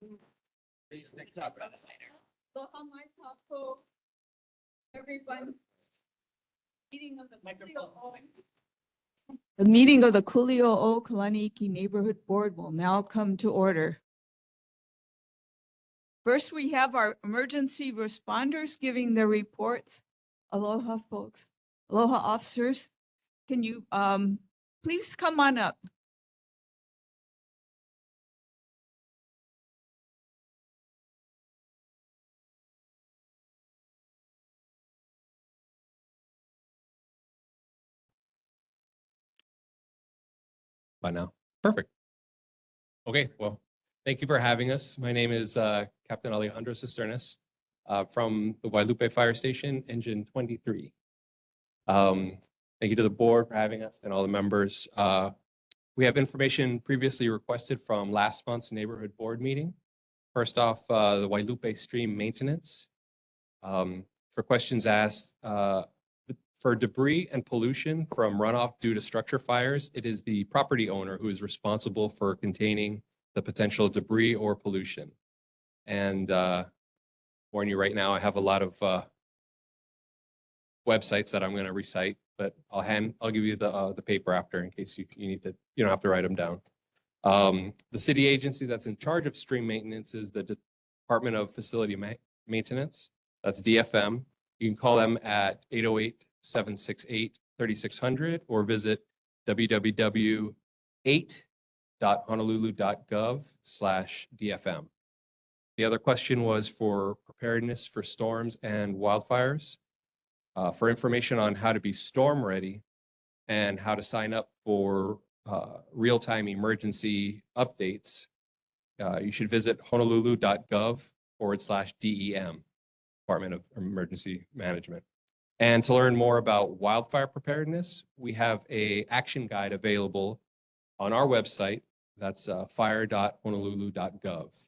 Aloha mai takou, everyone. The meeting of the Kuli'ou'ou Kalani Neighborhood Board will now come to order. First, we have our emergency responders giving their reports. Aloha, folks. Aloha, officers. Can you please come on up? By now. Perfect. Okay, well, thank you for having us. My name is Captain Alejandro Cisternas from the Guadalupe Fire Station, Engine 23. Thank you to the board for having us and all the members. We have information previously requested from last month's neighborhood board meeting. First off, the Guadalupe stream maintenance. For questions asked, for debris and pollution from runoff due to structure fires, it is the property owner who is responsible for containing the potential debris or pollution. And warn you right now, I have a lot of websites that I'm going to recite, but I'll give you the paper after in case you need to, you don't have to write them down. The city agency that's in charge of stream maintenance is the Department of Facility Maintenance. That's DFM. You can call them at 808-768-3600 or visit www.8.honolulu.gov/DFM. The other question was for preparedness for storms and wildfires. For information on how to be storm ready and how to sign up for real-time emergency updates, you should visit honolulu.gov/DEM, Department of Emergency Management. And to learn more about wildfire preparedness, we have an action guide available on our website. That's fire.honolulu.gov.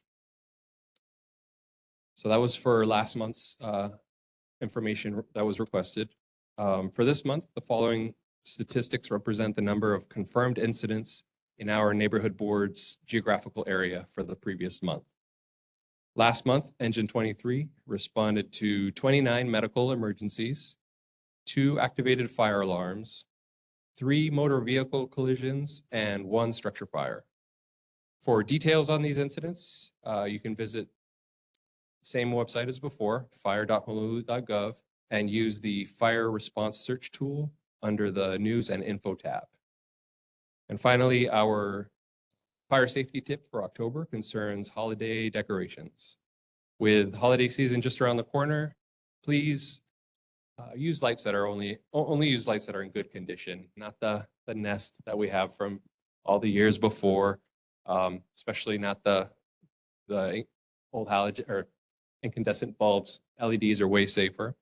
So that was for last month's information that was requested. For this month, the following statistics represent the number of confirmed incidents in our neighborhood board's geographical area for the previous month. Last month, Engine 23 responded to 29 medical emergencies, 2 activated fire alarms, 3 motor vehicle collisions, and 1 structure fire. For details on these incidents, you can visit the same website as before, fire.honolulu.gov, and use the fire response search tool under the news and info tab. And finally, our fire safety tip for October concerns holiday decorations. With holiday season just around the corner, please use lights that are only use lights that are in good condition, not the nest that we have from all the years before, especially not the old halogen or incandescent bulbs. LEDs are way safer.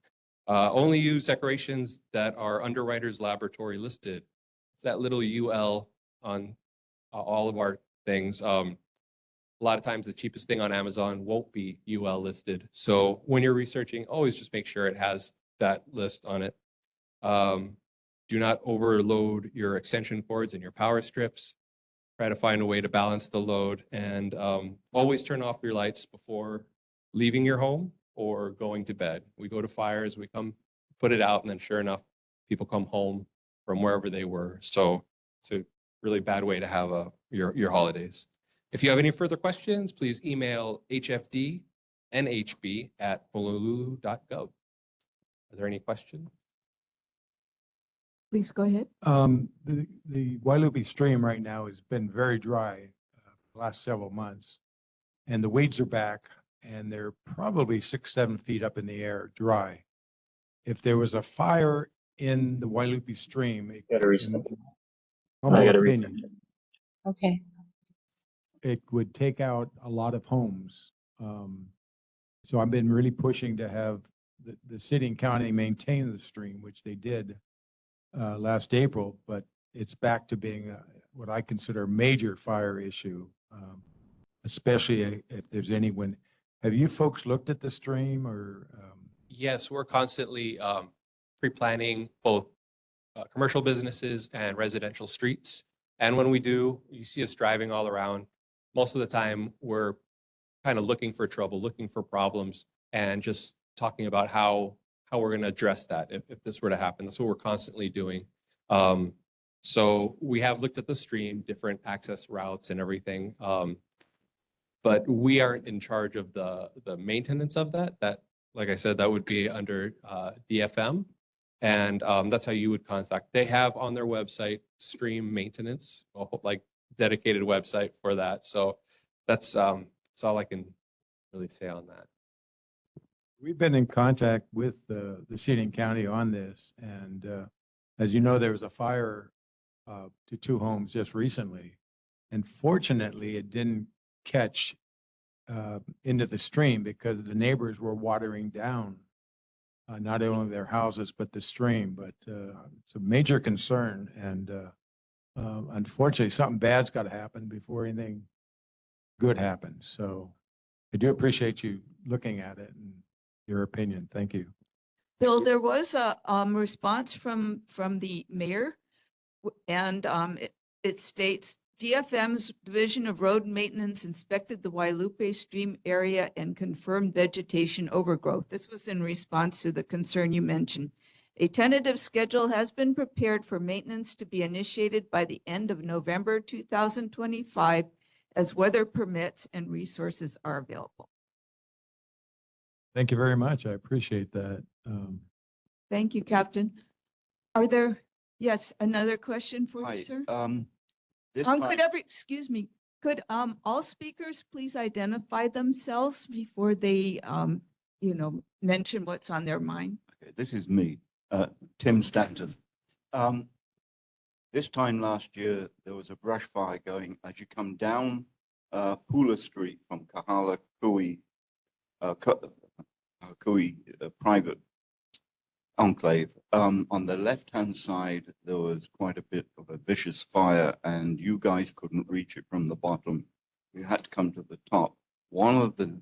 Only use decorations that are Underwriters Laboratory listed. It's that little UL on all of our things. A lot of times the cheapest thing on Amazon won't be UL listed. So when you're researching, always just make sure it has that list on it. Do not overload your extension cords and your power strips. Try to find a way to balance the load, and always turn off your lights before leaving your home or going to bed. We go to fires, we come put it out, and then sure enough, people come home from wherever they were. So it's a really bad way to have your holidays. If you have any further questions, please email hfdnhb@honolulu.gov. Are there any questions? Please go ahead. The Guadalupe stream right now has been very dry the last several months, and the weeds are back, and they're probably 6-7 feet up in the air, dry. If there was a fire in the Guadalupe stream, Okay. it would take out a lot of homes. So I've been really pushing to have the city and county maintain the stream, which they did last April, but it's back to being what I consider a major fire issue, especially if there's anyone. Have you folks looked at the stream or? Yes, we're constantly pre-planning both commercial businesses and residential streets. And when we do, you see us driving all around. Most of the time, we're kind of looking for trouble, looking for problems, and just talking about how we're going to address that if this were to happen. That's what we're constantly doing. So we have looked at the stream, different access routes and everything. But we aren't in charge of the maintenance of that. That, like I said, that would be under DFM. And that's how you would contact. They have on their website stream maintenance, like dedicated website for that. So that's all I can really say on that. We've been in contact with the Seating County on this, and as you know, there was a fire to 2 homes just recently, and fortunately, it didn't catch into the stream because the neighbors were watering down not only their houses but the stream. But it's a major concern, and unfortunately, something bad's got to happen before anything good happens. So I do appreciate you looking at it and your opinion. Thank you. Bill, there was a response from the mayor, and it states DFM's Division of Road Maintenance inspected the Wailupe Stream area and confirmed vegetation overgrowth. This was in response to the concern you mentioned. A tentative schedule has been prepared for maintenance to be initiated by the end of November 2025 as weather permits and resources are available. Thank you very much. I appreciate that. Thank you, Captain. Are there, yes, another question for Hi, you, sir? this Could time, excuse me, could all speakers please identify themselves before they, mention what's on their mind? okay, this is me, Tim Stanton. This time last year, there was a brush fire going as you come down Pula Street from Kahala Kui, private enclave. On the left-hand side, there was quite a bit of a vicious fire, and you guys couldn't reach it from the bottom. You had to come to the top. One of the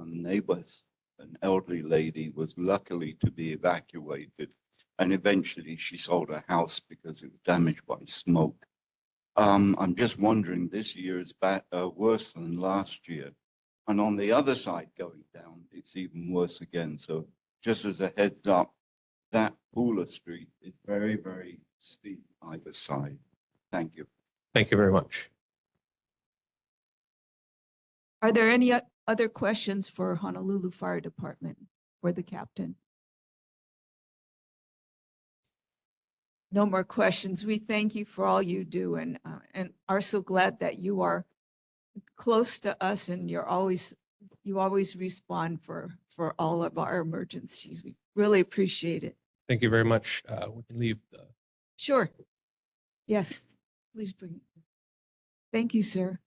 neighbors, an elderly lady, was luckily to be evacuated, and eventually she sold her house because it was damaged by smoke. I'm just wondering, this year is worse than last year. And on the other side going down, it's even worse again. So just as a heads up, that Pula Street is very, very steep either side. Thank you. Thank you very much. Are there any other questions for Honolulu Fire Department or the captain? No more questions. We thank you for all you do and are so glad that you are close to us and you always respond for all of our emergencies. We really appreciate it. Thank you very much. We can leave the Sure. Yes, please bring it. Thank you, sir.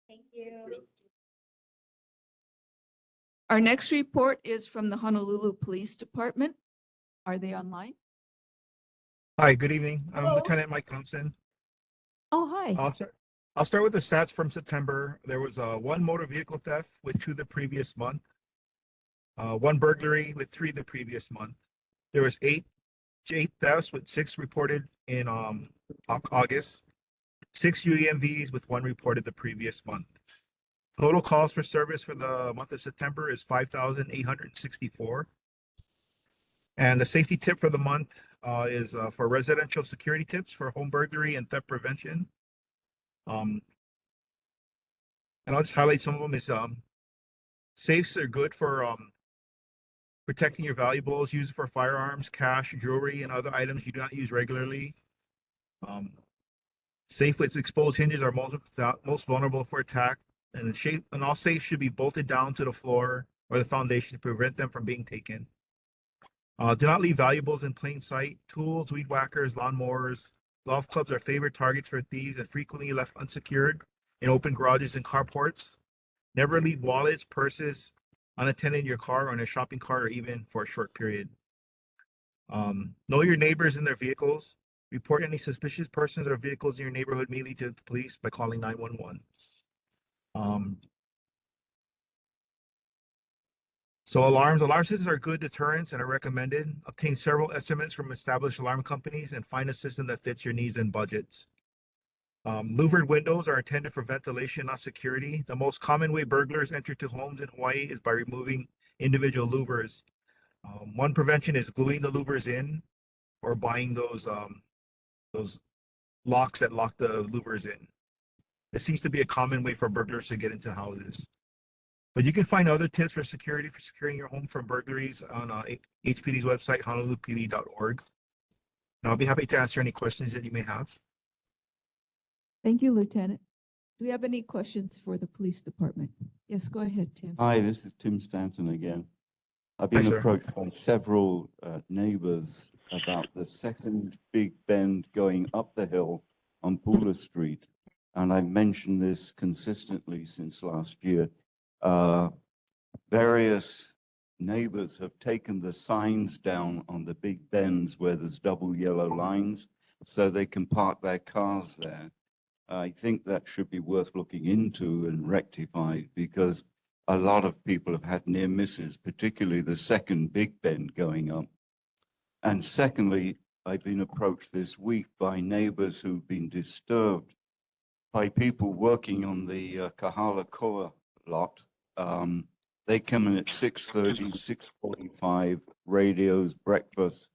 Thank you. Our next report is from the Honolulu Police Department. Are they online? Hi, good evening. I'm Hello. Lieutenant Mike Thompson. Oh, hi. I'll start with the stats from September. There was one motor vehicle theft with 2 the previous month, one burglary with 3 the previous month. There was eight thefts with 6 reported in August, 6 UEMVs with 1 reported the previous month. Total calls for service for the month of September is 5,864. And the safety tip for the month is for residential security tips for home burglary and theft prevention. And I'll just highlight some of them. Is safes are good for protecting your valuables, used for firearms, cash, jewelry, and other items you do not use regularly. Safe with exposed hinges are most vulnerable for attack, and all safes should be bolted down to the floor or the foundation to prevent them from being taken. Do not leave valuables in plain sight. Tools, weed whackers, lawnmowers, golf clubs are favorite targets for thieves and frequently left unsecured in open garages and carports. Never leave wallets, purses unattended in your car or in a shopping cart or even for a short period. Know your neighbors and their vehicles. Report any suspicious persons or vehicles in your neighborhood immediately to the police by calling 911. So alarm systems are good deterrents and are recommended. Obtain several estimates from established alarm companies and find a system that fits your needs and budgets. Louvered windows are intended for ventilation, not security. The most common way burglars enter to homes in Hawaii is by removing individual louvers. One prevention is gluing the louvers in or buying those locks that lock the louvers in. It seems to be a common way for burglars to get into houses. But you can find other tips for security for securing your home from burglaries on HPD's website, honolulupd.org. And I'll be happy to answer any questions that you may have. Thank you, Lieutenant. Do we have any questions for the police department? Yes, go ahead, Tim. Hi, this is Tim Stanton again. I've Hi, been sir. approached by several neighbors about the second big bend going up the hill on Pula Street. And I've mentioned this consistently since last year. Various neighbors have taken the signs down on the big bends where there's double yellow lines so they can park their cars there. I think that should be worth looking into and rectified because a lot of people have had near misses, particularly the second big bend going up. And secondly, I've been approached this week by neighbors who've been disturbed by people working on the Kahala Koa lot. They come in at 6:30, 6:45, radios, breakfast.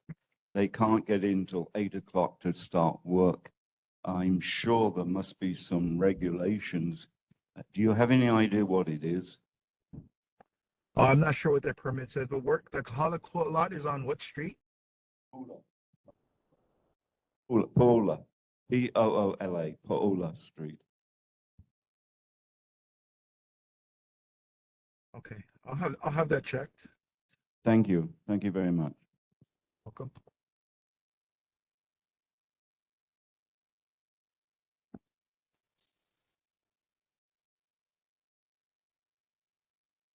They can't get in till 8 o'clock to start work. I'm sure there must be some regulations. Do you have any idea what it is? I'm not sure what that permit says, but the Kahala Koa lot is on what street? Paula, Poola, Paola Street. Okay, I'll have that checked. Thank you. Thank you very much. Welcome.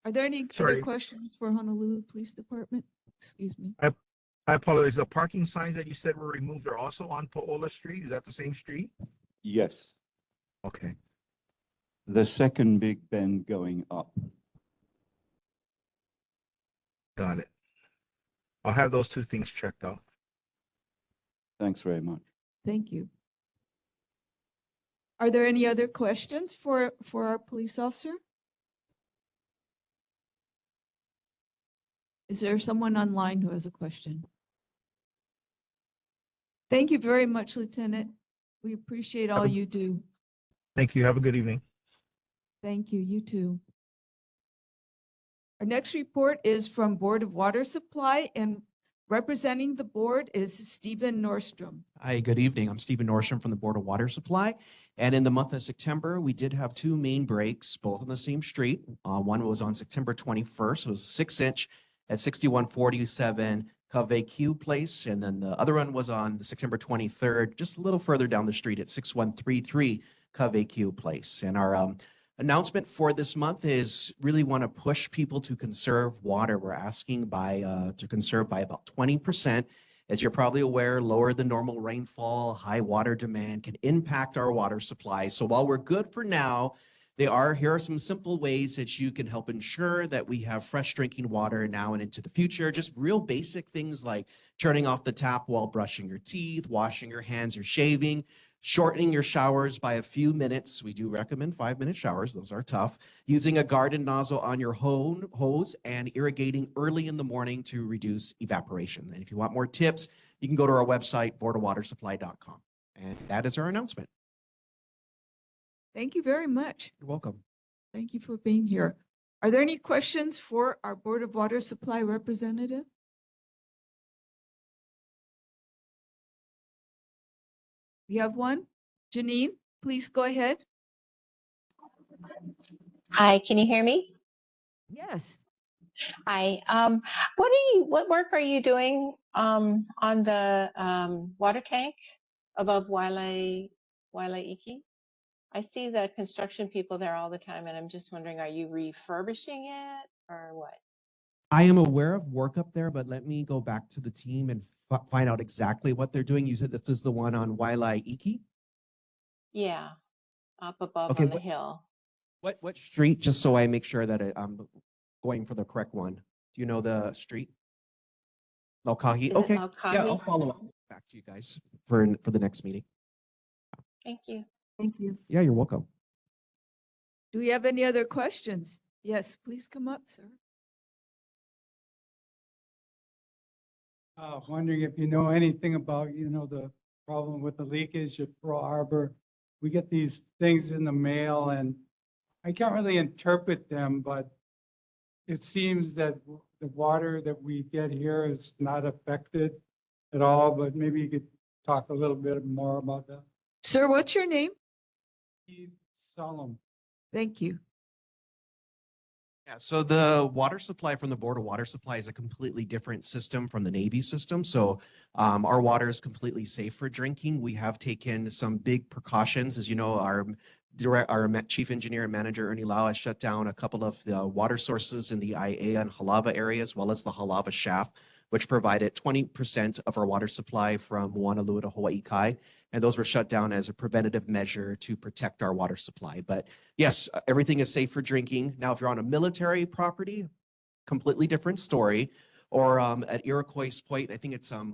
Are there any other Sorry. questions for Honolulu Police Department? Excuse me. I apologize. The parking signs that you said were removed are also on Paola Street. Is that the same street? Yes, Okay. the second big bend going up. Got it. I'll have those two things checked out. Thanks very much. Thank you. Are there any other questions for our police officer? Is there someone online who has a question? Thank you very much, Lieutenant. We appreciate all you do. Thank you. Have a good evening. Thank you. You too. Our next report is from Board of Water Supply, and representing the board is Stephen Nordstrom. Hi, good evening. I'm Stephen Nordstrom from the Board of Water Supply. And in the month of September, we did have two main breaks, both on the same street. One was on September 21st. It was 6-inch at 6147 Kave'Q Place. And then the other one was on September 23rd, just a little further down the street at 6133 Kave'Q Place. And our announcement for this month is really want to push people to conserve water. We're asking to conserve by about 20%. As you're probably aware, lower than normal rainfall, high water demand can impact our water supply. So while we're good for now, here are some simple ways that you can help ensure that we have fresh drinking water now and into the future. Just real basic things like turning off the tap while brushing your teeth, washing your hands or shaving, shortening your showers by a few minutes. We do recommend 5-minute showers. Those are tough. Using a garden nozzle on your hose and irrigating early in the morning to reduce evaporation. And if you want more tips, you can go to our website, boardofwatersupply.com. And that is our announcement. Thank you very much. You're welcome. Thank you for being here. Are there any questions for our Board of Water Supply representative? We have one. Janine, please go ahead. Hi, can you hear me? Yes. Hi. What work are you doing on the water tank above Wailaiki? I see the construction people there all the time, and I'm just wondering, are you refurbishing it or what? I am aware of work up there, but let me go back to the team and find out exactly what they're doing. You said this is the one on Wailaiki? Yeah, up above Okay, on the hill. What street, just so I make sure that I'm going for the correct one. Do you know the street? Laukahi? Is it Okay, yeah, I'll Laukahi? follow up back to you guys for the next meeting. Thank you. Thank you. Yeah, you're welcome. Do we have any other questions? Yes, please come up, sir. Wondering if you know anything about, the problem with the leakage at Pearl Harbor. We get these things in the mail and I can't really interpret them, but it seems that the water that we get here is not affected at all, but maybe you could talk a little bit more about that. Sir, what's your name? Steve Solomon. Thank you. Yeah, so the water supply from the Board of Water Supply is a completely different system from the Navy system. So our water is completely safe for drinking. We have taken some big precautions. As you know, our chief engineer and manager, Ernie Lau, has shut down a couple of the water sources in the IA and Halava area, as well as the Halava shaft, which provided 20% of our water supply from Honolulu to Hawaii Kai. And those were shut down as a preventative measure to protect our water supply. But yes, everything is safe for drinking. Now, if you're on a military property, completely different story. Or at Iroquois Point, I think it's I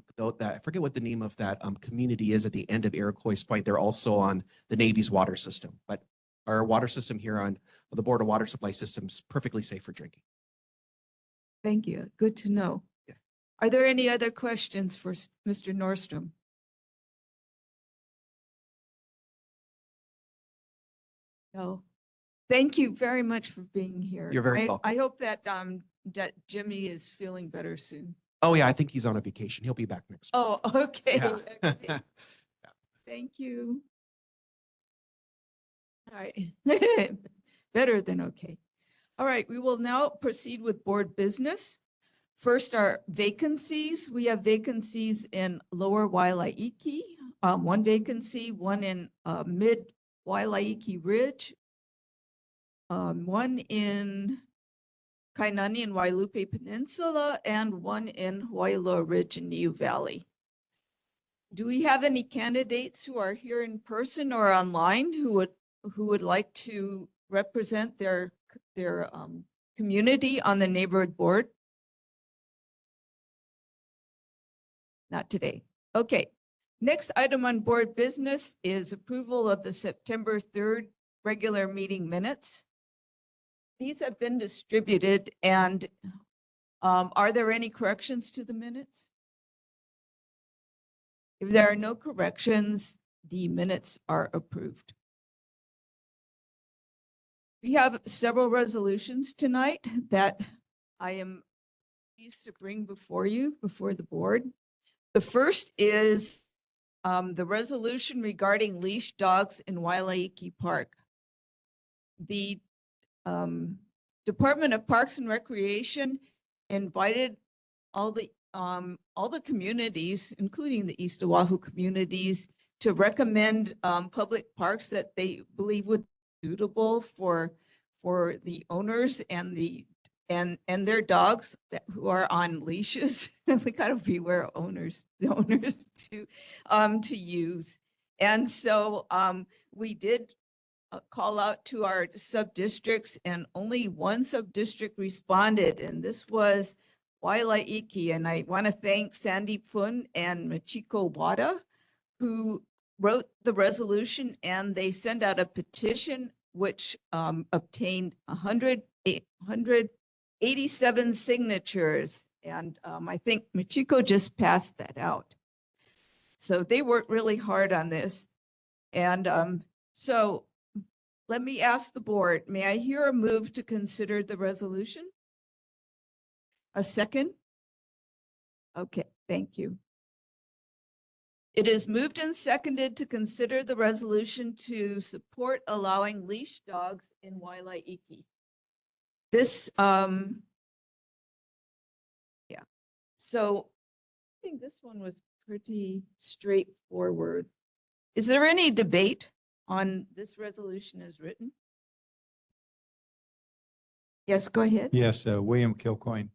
forget what the name of that community is at the end of Iroquois Point. They're also on the Navy's water system. But our water system here on the Board of Water Supply system is perfectly safe for drinking. Thank you. Good to know. Yeah. Are there any other questions for Mr. Nordstrom? No. Thank you very much for being here. You're very welcome. I hope that that Jimmy is feeling better soon. Oh yeah, I think he's on a vacation. He'll be back next week. Oh, okay. Yeah. Okay. Thank you. All right. Better than okay. All right, we will now proceed with board business. First, our vacancies. We have vacancies in Lower Wailaiki, one vacancy, one in Mid Wailaiki Ridge, one in Kainani and Wailupe Peninsula, and one in Wailoa Ridge and Niu Valley. Do we have any candidates who are here in person or online who would like to represent their community on the neighborhood board? Not today. Okay. Next item on board business is approval of the September 3rd regular meeting minutes. These have been distributed, and are there any corrections to the minutes? If there are no corrections, the minutes are approved. We have several resolutions tonight that I am pleased to bring before you, before the board. The first is the resolution regarding leash dogs in Wailaiki Park. The Department of Parks and Recreation invited all the communities, including the East Oahu communities, to recommend public parks that they believe would be suitable for the owners and their dogs who are on leashes. We gotta beware the owners to use. And so we did call out to our sub-districts, and only one sub-district responded, and this was Wailaiki. And I want to thank Sandy Pun and Michiko Wada, who wrote the resolution, and they sent out a petition which obtained 187 signatures. And I think Michiko just passed that out. So they worked really hard on this. And so let me ask the board, may I hear a move to consider the resolution? A second? Okay, thank you. It is moved and seconded to consider the resolution to support allowing leash dogs in Wailaiki. This, yeah. So I think this one was pretty straightforward. Is there any debate on this resolution as written? Yes, go ahead. Yes, William Kilcoyne.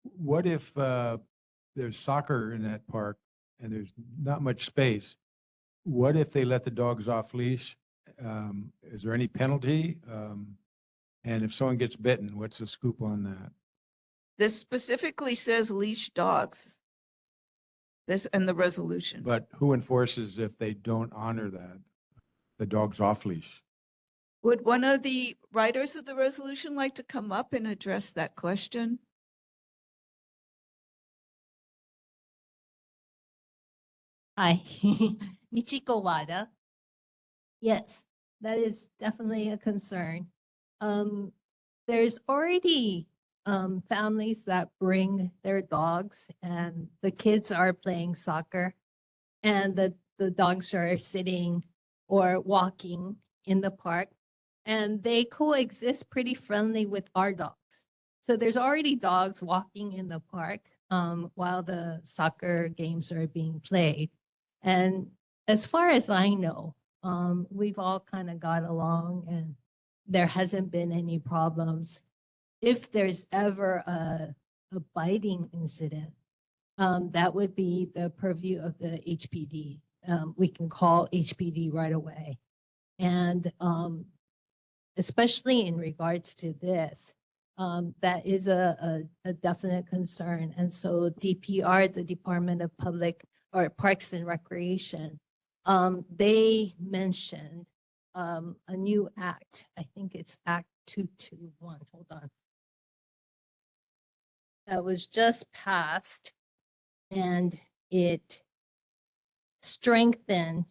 What if there's soccer in that park and there's not much space? What if they let the dogs off leash? Is there any penalty? And if someone gets bitten, what's the scoop on that? This specifically says leash dogs. This in the resolution. But who enforces if they don't honor that? the dogs off leash. Would one of the writers of the resolution like to come up and address that question? Hi, Michiko Wada. Yes, that is definitely a concern. There's already families that bring their dogs and the kids are playing soccer and the dogs are sitting or walking in the park and they coexist pretty friendly with our dogs. So there's already dogs walking in the park while the soccer games are being played. And as far as I know, we've all kind of got along and there hasn't been any problems. If there's ever a biting incident, that would be the purview of the HPD. We can call HPD right away. And especially in regards to this, that is a definite concern. And so DPR, the Department of Public or Parks and Recreation, they mentioned a new act. I think it's Act 221. Hold on. That was just passed and it strengthened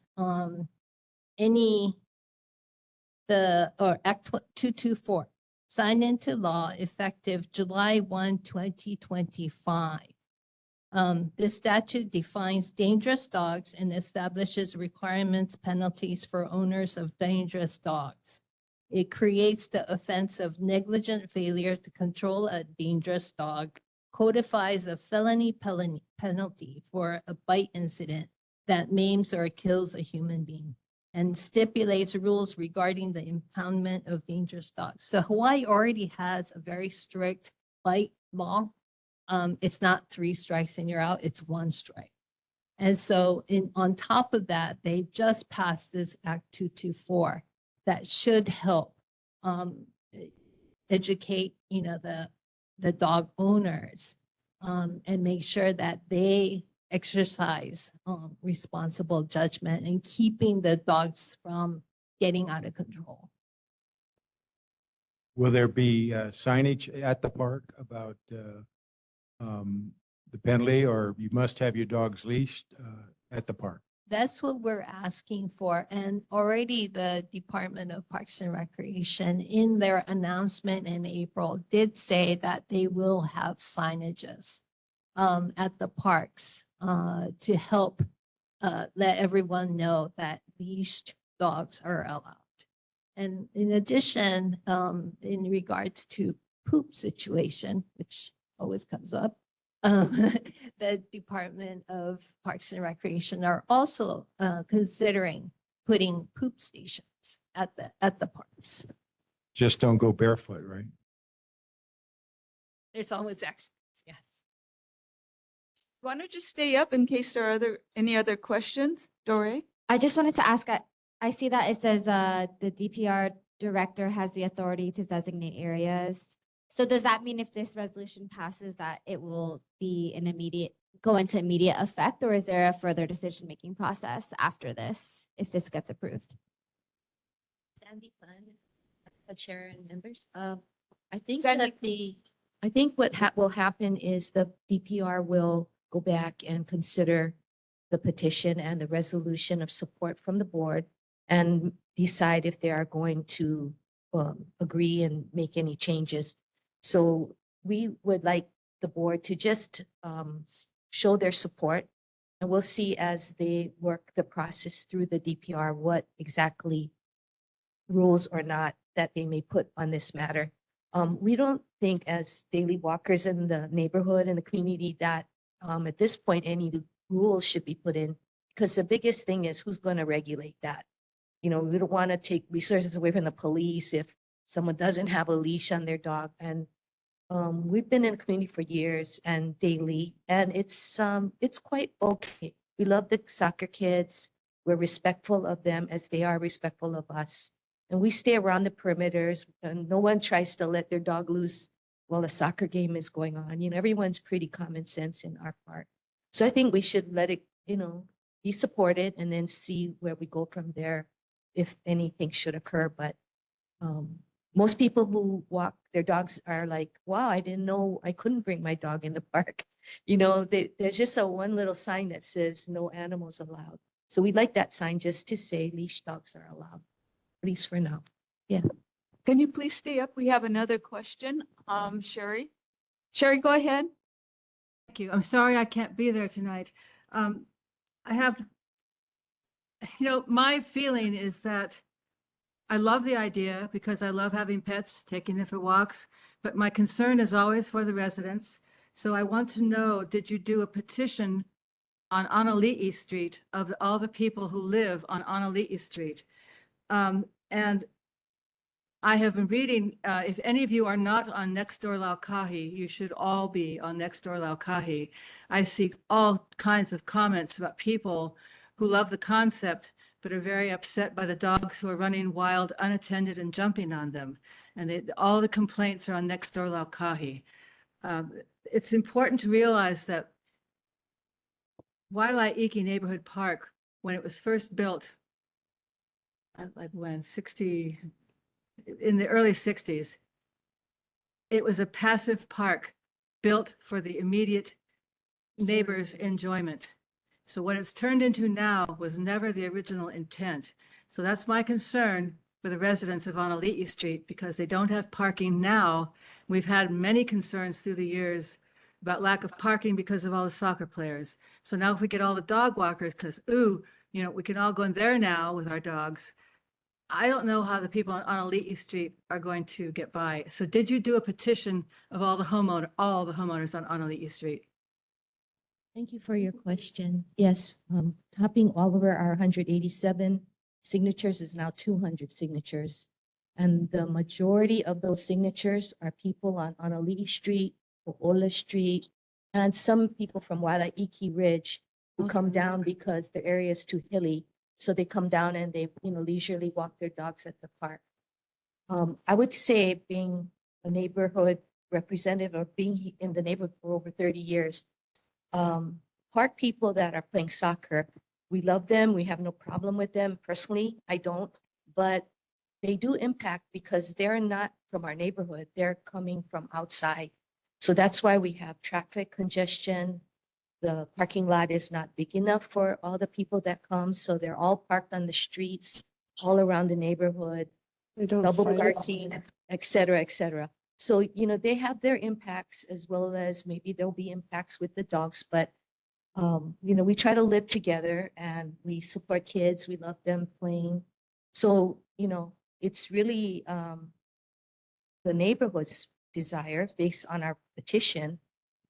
Act 224 signed into law effective July 1, 2025. This statute defines dangerous dogs and establishes requirements, penalties for owners of dangerous dogs. It creates the offense of negligent failure to control a dangerous dog, codifies a felony penalty for a bite incident that maims or kills a human being, and stipulates rules regarding the impoundment of dangerous dogs. So Hawaii already has a very strict bite law. It's not 3 strikes and you're out, it's 1 strike. And so on top of that, they just passed this Act 224 that should help educate, the dog owners and make sure that they exercise responsible judgment and keeping the dogs from getting out of control. Will there be signage at the park about the penalty, or you must have your dogs leashed at the park? That's what we're asking for. And already the Department of Parks and Recreation in their announcement in April did say that they will have signages at the parks to help let everyone know that leashed dogs are allowed. And in addition, in regards to poop situation, which always comes up, the Department of Parks and Recreation are also considering putting poop stations at the parks. Just don't go barefoot, right? There's always accidents, yes. Want to just stay up in case there are any other questions, Dore? I just wanted to ask, I see that it says the DPR director has the authority to designate areas. So does that mean if this resolution passes that it will be go into immediate effect, or is there a further decision-making process after this, if this gets approved? Sandy, Chair and members. I think Sandy. I think what will happen is the DPR will go back and consider the petition and the resolution of support from the board and decide if they are going to agree and make any changes. So we would like the board to just show their support, and we'll see as they work the process through the DPR what exactly rules or not that they may put on this matter. We don't think as daily walkers in the neighborhood and the community that at this point any rules should be put in, because the biggest thing is who's going to regulate that. We don't want to take resources away from the police if someone doesn't have a leash on their dog. And we've been in the community for years and daily, and it's quite okay. We love the soccer kids. We're respectful of them as they are respectful of us. And we stay around the perimeters, and no one tries to let their dog loose while a soccer game is going on. Everyone's pretty common sense in our part. So I think we should let it, be supported and then see where we go from there. if anything should occur, but most people who walk their dogs are like, wow, I didn't know I couldn't bring my dog in the park. You know, there's just a one little sign that says no animals allowed. So we'd like that sign just to say leash dogs are allowed, at least for now. Can you please stay up? We have another question. Sherry? Sherry, go ahead. Thank you. I'm sorry I can't be there tonight. I have, my feeling is that I love the idea because I love having pets, taking them for walks, but my concern is always for the residents. So I want to know, did you do a petition on Honoli'i Street of all the people who live on Honoli'i Street? And I have been reading, if any of you are not on Nextdoor Laukahi, you should all be on Nextdoor Laukahi. I see all kinds of comments about people who love the concept, but are very upset by the dogs who are running wild, unattended, and jumping on them. And all the complaints are on Nextdoor Laukahi. It's important to realize that Wailaiki Neighborhood Park, when it was first built, in the early 60s, it was a passive park built for the immediate neighbors' enjoyment. So what it's turned into now was never the original intent. So that's my concern for the residents of Honoli'i Street, because they don't have parking now. We've had many concerns through the years about lack of parking because of all the soccer players. So now if we get all the dog walkers, because, we can all go in there now with our dogs. I don't know how the people on Honoli'i Street are going to get by. So did you do a petition of all the homeowners on Honoli'i Street? Thank you for your question. Yes, topping all over our 187 signatures is now 200 signatures. And the majority of those signatures are people on Honoli'i Street, O'ola Street, and some people from Wailaiki Ridge who come down because the area is too hilly. So they come down and they, leisurely walk their dogs at the park. I would say, being a neighborhood representative or being in the neighborhood for over 30 years, park people that are playing soccer, we love them. We have no problem with them. Personally, I don't, but they do impact because they're not from our neighborhood. They're coming from outside. So that's why we have traffic congestion. The parking lot is not big enough for all the people that come. So they're all parked on the streets, all around the neighborhood, double parking, et cetera, et cetera. So, they have their impacts, as well as maybe there'll be impacts with the dogs, but, we try to live together and we support kids. We love them playing. So, it's really the neighborhood's desire, based on our petition,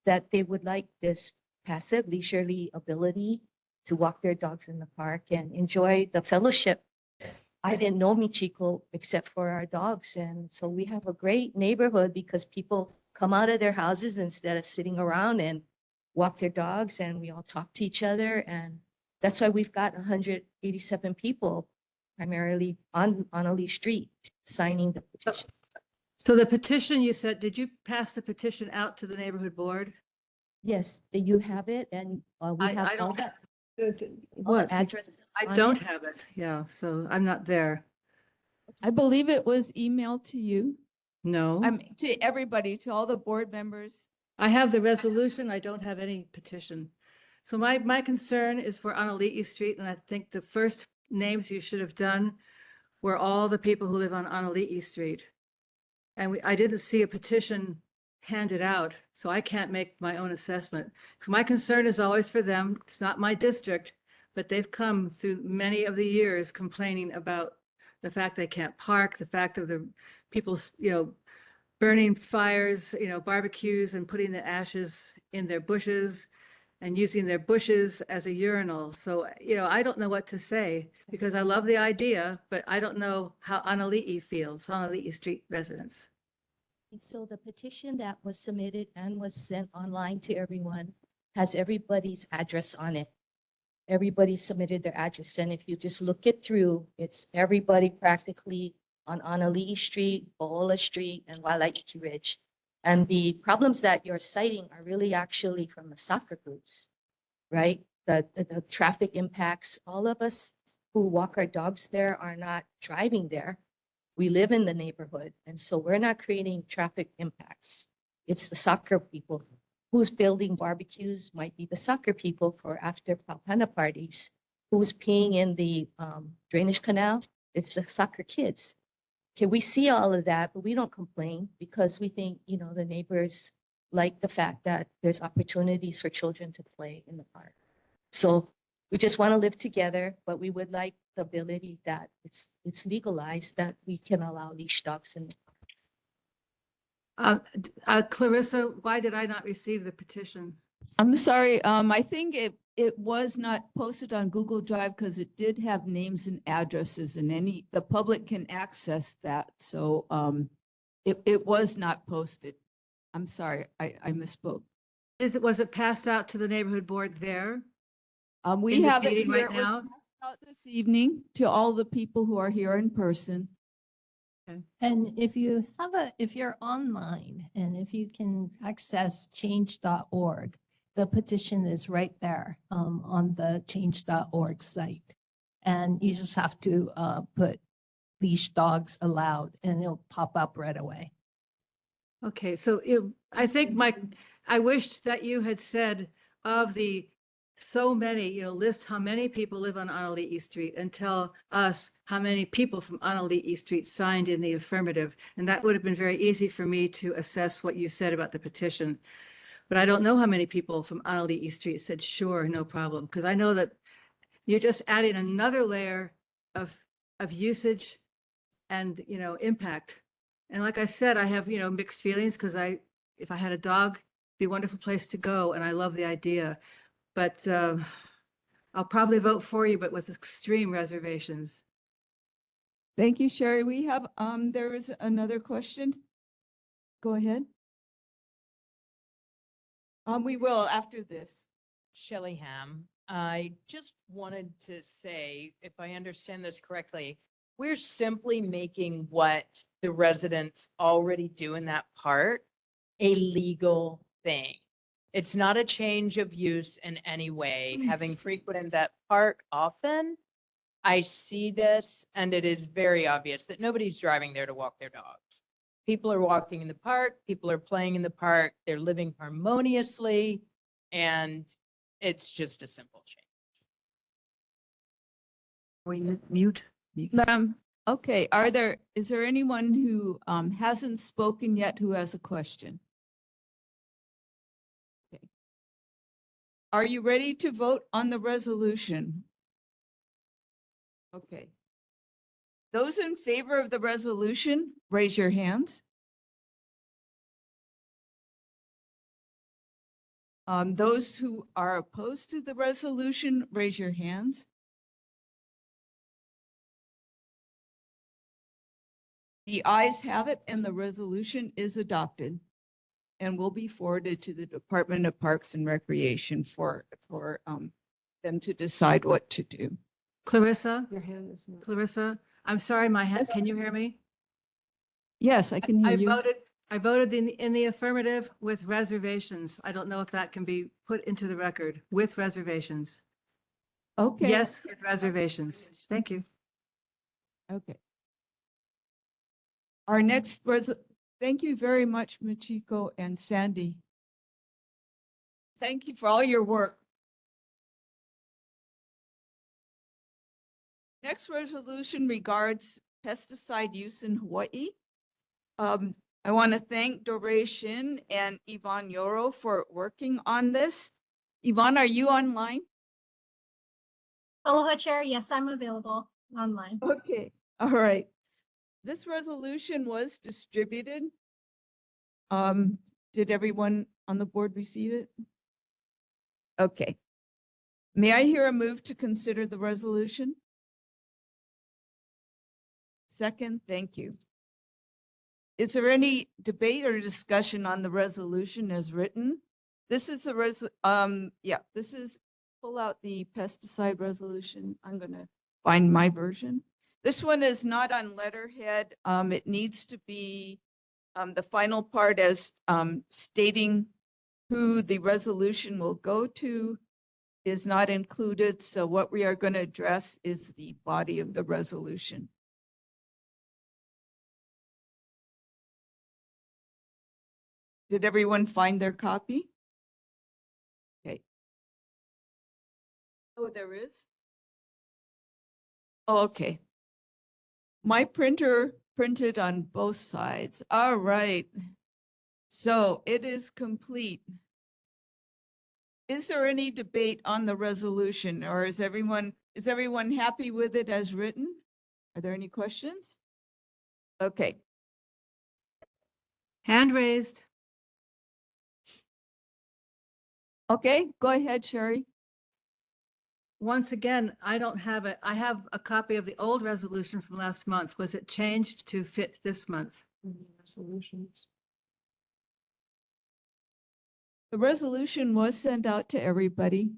that they would like this passive, leisurely ability to walk their dogs in the park and enjoy the fellowship. I didn't know Michiko except for our dogs. And so we have a great neighborhood because people come out of their houses instead of sitting around and walk their dogs, and we all talk to each other. And that's why we've got 187 people, primarily on Honoli'i Street, signing the petition. So the petition, you said, did you pass the petition out to the neighborhood board? Yes, you have it, and we have I all don't that. What? Addresses. I on don't it. have it. Yeah, so I'm not there. I believe it was emailed to you. No. To everybody, to all the board members. I have the resolution. I don't have any petition. So my concern is for Honoli'i Street, and I think the first names you should have done were all the people who live on Honoli'i Street. And I didn't see a petition handed out, so I can't make my own assessment. So my concern is always for them. It's not my district, but they've come through many of the years complaining about the fact they can't park, the fact of the people's, burning fires, barbecues, and putting the ashes in their bushes and using their bushes as a urinal. So, I don't know what to say, because I love the idea, but I don't know how Honoli'i feels, Honoli'i Street residents. So the petition that was submitted and was sent online to everyone has everybody's address on it. Everybody submitted their address, and if you just look it through, it's everybody practically on Honoli'i Street, O'ola Street, and Wailaiki Ridge. And the problems that you're citing are really actually from the soccer groups, right? The traffic impacts. All of us who walk our dogs there are not driving there. We live in the neighborhood, and so we're not creating traffic impacts. It's the soccer people who's building barbecues, might be the soccer people for after Palpana parties, who's peeing in the drainage canal. It's the soccer kids. Okay, we see all of that, but we don't complain because we think, you know, the neighbors like the fact that there's opportunities for children to play in the park. So we just want to live together, but we would like the ability that it's legalized that we can allow leash dogs in the park. Clarissa, why did I not receive the petition? I'm sorry, I think it was not posted on Google Drive because it did have names and addresses and the public can access that. So it was not posted. I'm sorry, I misspoke. Was it passed out to the neighborhood board there? We In this have it meeting here. right It was now? passed out this evening to all the people who are here in person. And if you're online and if you can access change.org, the petition is right there on the change.org site. And you just have to put leash dogs allowed and it'll pop up right away. Okay, so I think I wished that you had said of the so many, you know, list how many people live on Honolulu Street and tell us how many people from Honolulu Street signed in the affirmative. And that would have been very easy for me to assess what you said about the petition. But I don't know how many people from Honolulu Street said, sure, no problem. Because I know that you're just adding another layer of usage and, you know, impact. And like I said, I have, you know, mixed feelings because if I had a dog, it'd be a wonderful place to go. And I love the idea. But I'll probably vote for you, but with extreme reservations. Thank you, Sherry. We have, there is another question. Go ahead. We will after this. Shelley Ham. I just wanted to say, if I understand this correctly, we're simply making what the residents already do in that park a legal thing. It's not a change of use in any way. Having frequented that park often, I see this and it is very obvious that nobody's driving there to walk their dogs. People are walking in the park, people are playing in the park, they're living harmoniously, and it's just a simple change. We mute. Okay, is there anyone who hasn't spoken yet who has a question? Okay. Are you ready to vote on the resolution? Okay. Those in favor of the resolution, raise your hands. Those who are opposed to the resolution, raise your hands. The ayes have it and the resolution is adopted and will be forwarded to the Department of Parks and Recreation for them to decide what to do. Clarissa, Clarissa, I'm sorry, can you hear me? Yes, I can hear you. I voted in the affirmative with reservations. I don't know if that can be put into the record with reservations. Okay. Yes, with reservations. Thank you. Okay. Our next thank you very much, Michiko and Sandy. Thank you for all your work. Next resolution regards pesticide use in Hawaii. I want to thank Doration and Yvonne Yoro for working on this. Yvonne, are you online? Aloha Chair, yes, I'm available online. Okay, all right. This resolution was distributed. Did everyone on the board receive it? Okay. May I hear a move to consider the resolution? Second, thank you. Is there any debate or discussion on the resolution as written? This is this is, pull out the pesticide resolution. I'm gonna find my version. This one is not on letterhead. It needs to be the final part as stating who the resolution will go to. is not included. So what we are going to address is the body of the resolution. Did everyone find their copy? Okay. Oh, there is? Oh, okay. My printer printed on both sides. All right. So it is complete. Is there any debate on the resolution, or is everyone happy with it as written? Are there any questions? Okay. Hand raised. Okay, go ahead, Sherry. Once again, I don't have it. I have a copy of the old resolution from last month. Was it changed to fit this month? Resolutions. The resolution was sent out to everybody.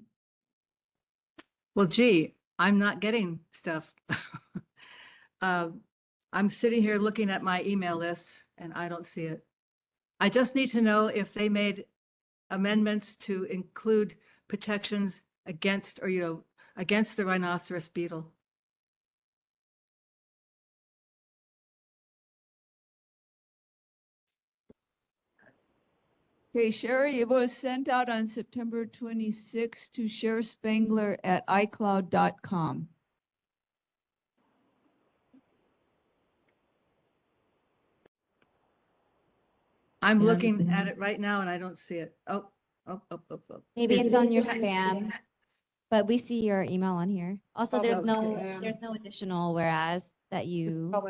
Well, gee, I'm not getting stuff. I'm sitting here looking at my email list and I don't see it. I just need to know if they made amendments to include protections against, or, against the rhinoceros beetle. Okay, Sherry, it was sent out on September 26th to sheriffspangler@icloud.com. I'm Yeah, looking at it right now and I don't see it. Oh. Maybe Is it's it- on your spam, but we see your email on here. Also, there's Probably no, there's no additional whereas that you. So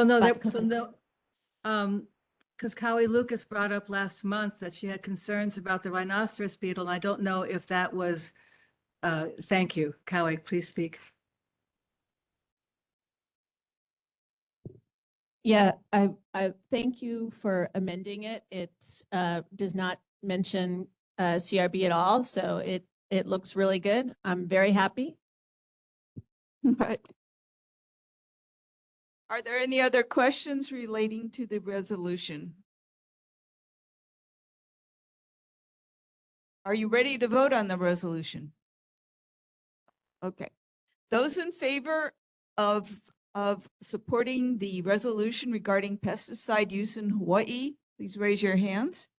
no, But- because Cowie Lucas brought up last month that she had concerns about the rhinoceros beetle, and I don't know if that was, thank you, Cowie, please speak. Yeah, I thank you for amending it. It does not mention CRB at all, so it looks really good. I'm very happy. Right. Are there any other questions relating to the resolution? Are you ready to vote on the resolution? Okay. Those in favor of supporting the resolution regarding pesticide use in Hawaii, please raise your hands.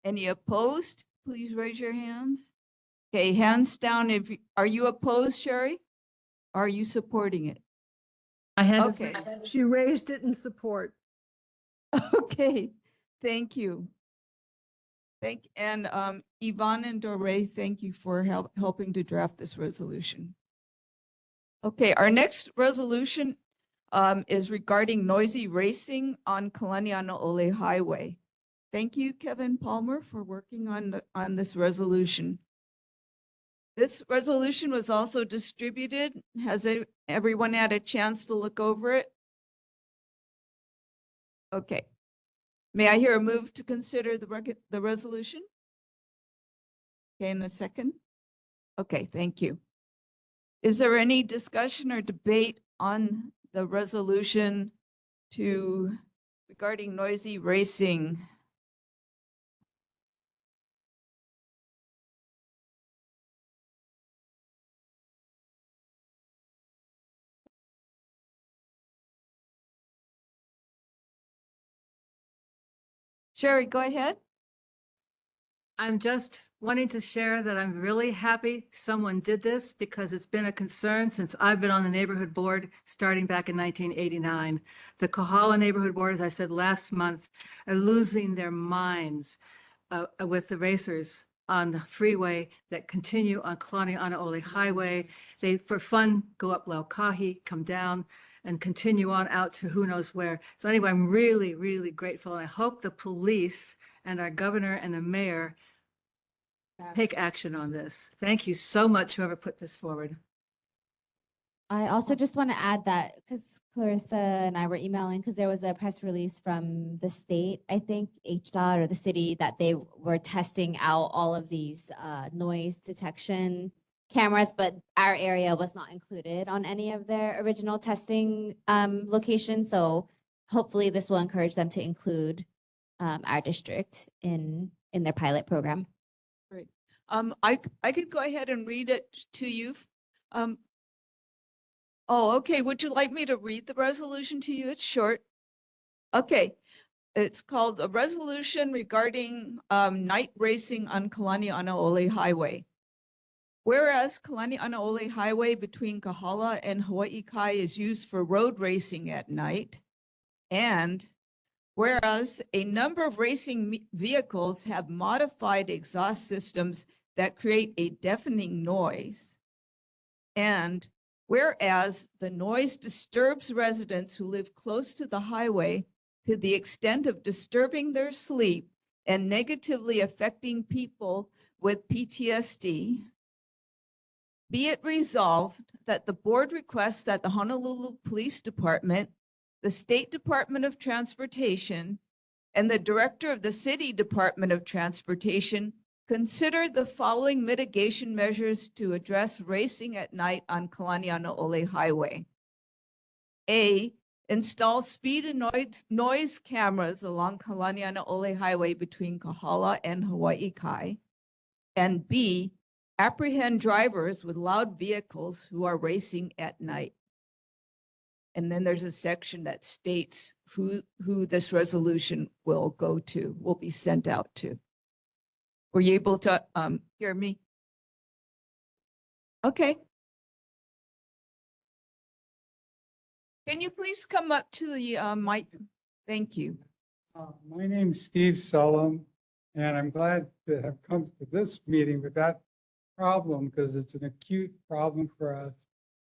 Any opposed? Please raise your hands. Okay, hands down. Are you opposed, Sherry? Are you supporting it? My hand is Okay. raised. She raised it in support. Okay, thank you. And Yvonne and Doré, thank you for helping to draft this resolution. Okay, our next resolution is regarding noisy racing on Kalani Highway. Thank you, Kevin Palmer, for working on this resolution. This resolution was also distributed. Has everyone had a chance to look over it? Okay. May I hear a move to consider the resolution? Okay, in a second. Okay, thank you. Is there any discussion or debate on the resolution regarding noisy racing? Sherry, go ahead. I'm just wanting to share that I'm really happy someone did this because it's been a concern since I've been on the neighborhood board starting back in 1989. The Kahala Neighborhood Board, as I said last month, are losing their minds with the racers on the freeway that continue on Kalani Highway. They, for fun, go up Laukahi, come down, and continue on out to who knows where. So anyway, I'm really, really grateful. And I hope the police and our governor and the mayor take action on this. Thank you so much, whoever put this forward. I also just want to add that because Clarissa and I were emailing because there was a press release from the state, I think HDOT or the city, that they were testing out all of these noise detection cameras, but our area was not included on any of their original testing locations. So hopefully this will encourage them to include our district in their pilot program. I could go ahead and read it to you. Oh, okay. Would you like me to read the resolution to you? It's short. Okay. It's called a resolution regarding night racing on Kalani Highway. Whereas Kalani Highway between Kahala and Hawaii Kai is used for road racing at night, and whereas a number of racing vehicles have modified exhaust systems that create a deafening noise, and whereas the noise disturbs residents who live close to the highway to the extent of disturbing their sleep and negatively affecting people with PTSD, be it resolved that the board requests that the Honolulu Police Department, the State Department of Transportation, and the Director of the City Department of Transportation consider the following mitigation measures to address racing at night on Kalani Highway. A, install speed and noise cameras along Kalani Highway between Kahala and Hawaii Kai. And B, apprehend drivers with loud vehicles who are racing at night. And then there's a section that states who this resolution will be sent out to. Were you able to hear me? Okay. Can you please come up to the mic? Thank you. My name's Steve Sullum, and I'm glad to have come to this meeting with that problem because it's an acute problem for us.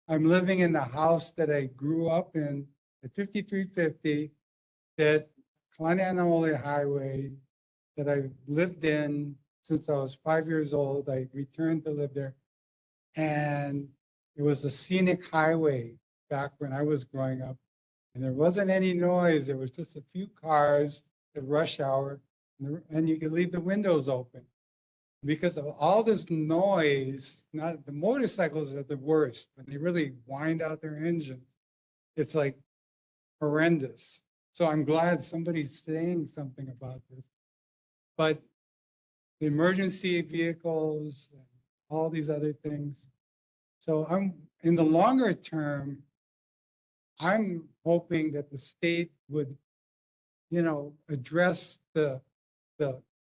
I'm living in the house that I grew up in at 5350, that Kalani Highway, that I've lived in since I was 5 years old. I returned to live there. And it was a scenic highway back when I was growing up. And there wasn't any noise. There was just a few cars at rush hour, and you could leave the windows open. Because of all this noise, not the motorcycles are the worst when they really wind out their engines. It's like horrendous. So I'm glad somebody's saying something about this. But the emergency vehicles, and all these other things. So I'm in the longer term, I'm hoping that the state would, address the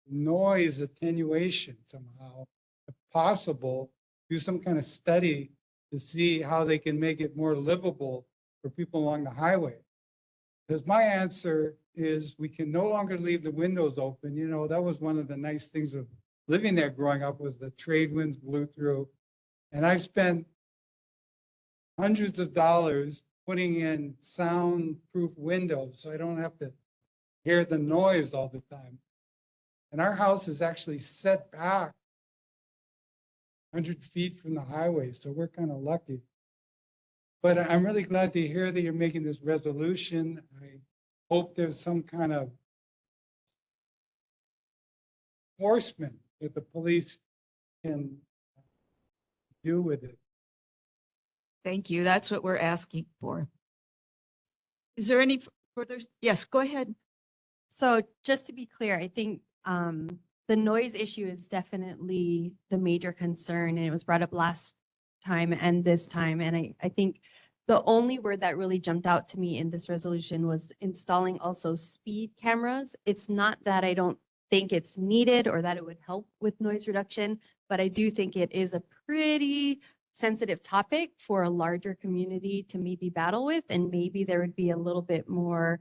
noise attenuation somehow, if possible, do some kind of study to see how they can make it more livable for people along the highway. Because my answer is we can no longer leave the windows open. That was one of the nice things of living there growing up, was the trade winds blew through. And I've spent hundreds of dollars putting in soundproof windows so I don't have to hear the noise all the time. And our house is actually set back 100 feet from the highway, so we're kind of lucky. But I'm really glad to hear that you're making this resolution. I hope there's some kind of enforcement that the police can do with it. Thank you. That's what we're asking for. Is there any further? Yes, go ahead. So just to be clear, I think the noise issue is definitely the major concern, and it was brought up last time and this time. And I think the only word that really jumped out to me in this resolution was installing also speed cameras. It's not that I don't think it's needed or that it would help with noise reduction, but I do think it is a pretty sensitive topic for a larger community to maybe battle with, and maybe there would be a little bit more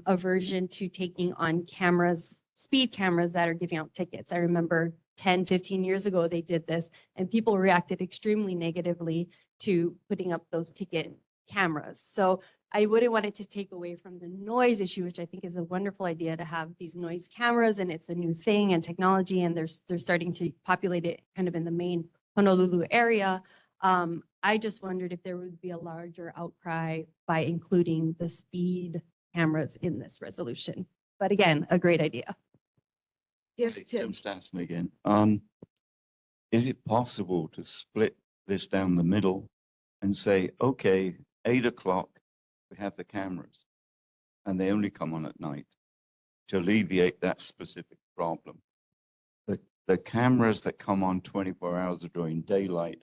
aversion to taking on cameras, speed cameras that are giving out tickets. I remember 10, 15 years ago, they did this and people reacted extremely negatively to putting up those ticket cameras. So I wouldn't want it to take away from the noise issue, which I think is a wonderful idea to have these noise cameras, and it's a new thing and technology, and they're starting to populate it kind of in the main Honolulu area. I just wondered if there would be a larger outcry by including the speed cameras in this resolution. But again, a great idea. Yes, Tim. Stanton again. Is it possible to split this down the middle and say, okay, 8 o'clock, we have the cameras and they only come on at night to alleviate that specific problem? But the cameras that come on 24 hours during daylight.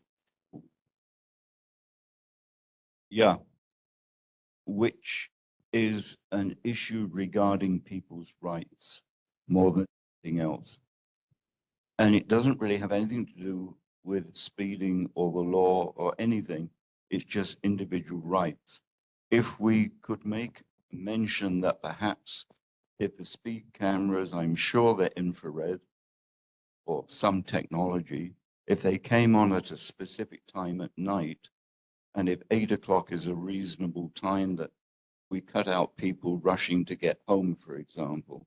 Yeah. Which is an issue regarding people's rights more than anything else. And it doesn't really have anything to do with speeding or the law or anything. It's just individual rights. If we could make mention that perhaps if the speed cameras, I'm sure they're infrared or some technology, if they came on at a specific time at night, and if 8 o'clock is a reasonable time, that we cut out people rushing to get home, for example.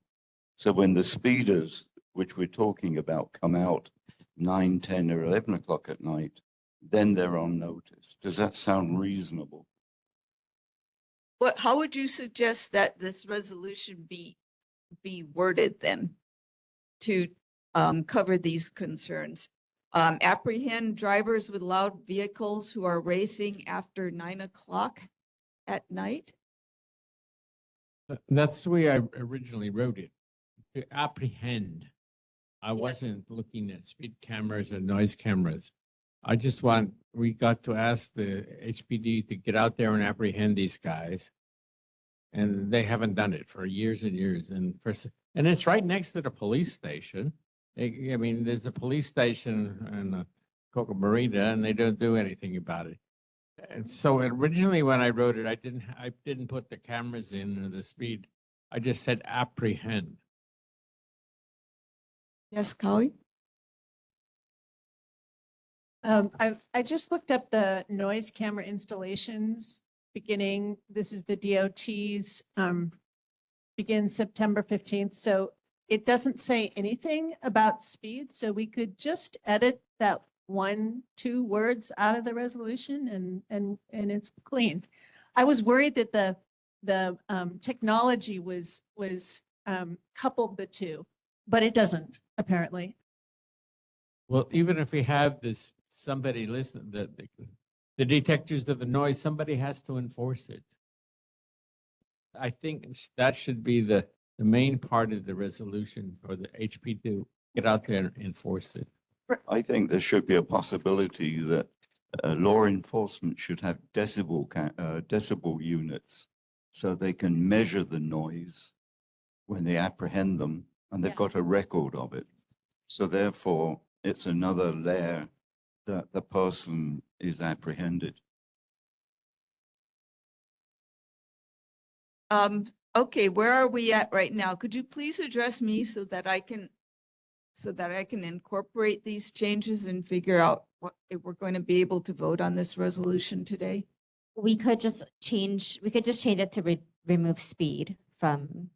So when the speeders, which we're talking about, come out 9, 10, or 11 o'clock at night, then they're on notice. Does that sound reasonable? How would you suggest that this resolution be worded then to cover these concerns? Apprehend drivers with loud vehicles who are racing after 9 o'clock at night? That's the way I originally wrote it, to apprehend. I Yes. wasn't looking at speed cameras or noise cameras. We got to ask the HPD to get out there and apprehend these guys. And they haven't done it for years and years. And it's right next to the police station. I mean, there's a police station in Coca Marina, and they don't do anything about it. And so originally when I wrote it, I didn't put the cameras in or the speed. I just said apprehend. Yes, Cowie? I just looked up the noise camera installations beginning, this is the DOT's, begins September 15th. So it doesn't say anything about speed. So we could just edit that 1-2 words out of the resolution and it's clean. I was worried that the technology was coupled the two, but it doesn't apparently. Well, even if we have this, somebody listen, the detectors of the noise, somebody has to enforce it. I think that should be the main part of the resolution for the HP to get out there and enforce it. I think there should be a possibility that law enforcement should have decibel units so they can measure the noise when they apprehend them, and they've got a record of it. So therefore, it's another layer that the person is apprehended. Okay, where are we at right now? Could you please address me so that I can incorporate these changes and figure out if we're going to be able to vote on this resolution today? We could just change it to remove speed from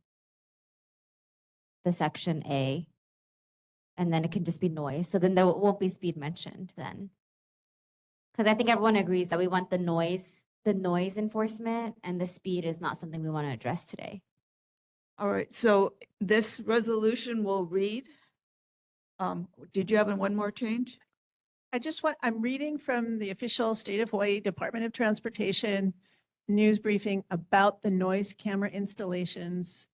the section A. And then it can just be noise. So then there won't be speed mentioned then. Because I think everyone agrees that we want the noise enforcement, and the speed is not something we want to address today. All right, so this resolution will read. Did you have one more change? I'm reading from the official State of Hawaii Department of Transportation news briefing about the noise camera installations.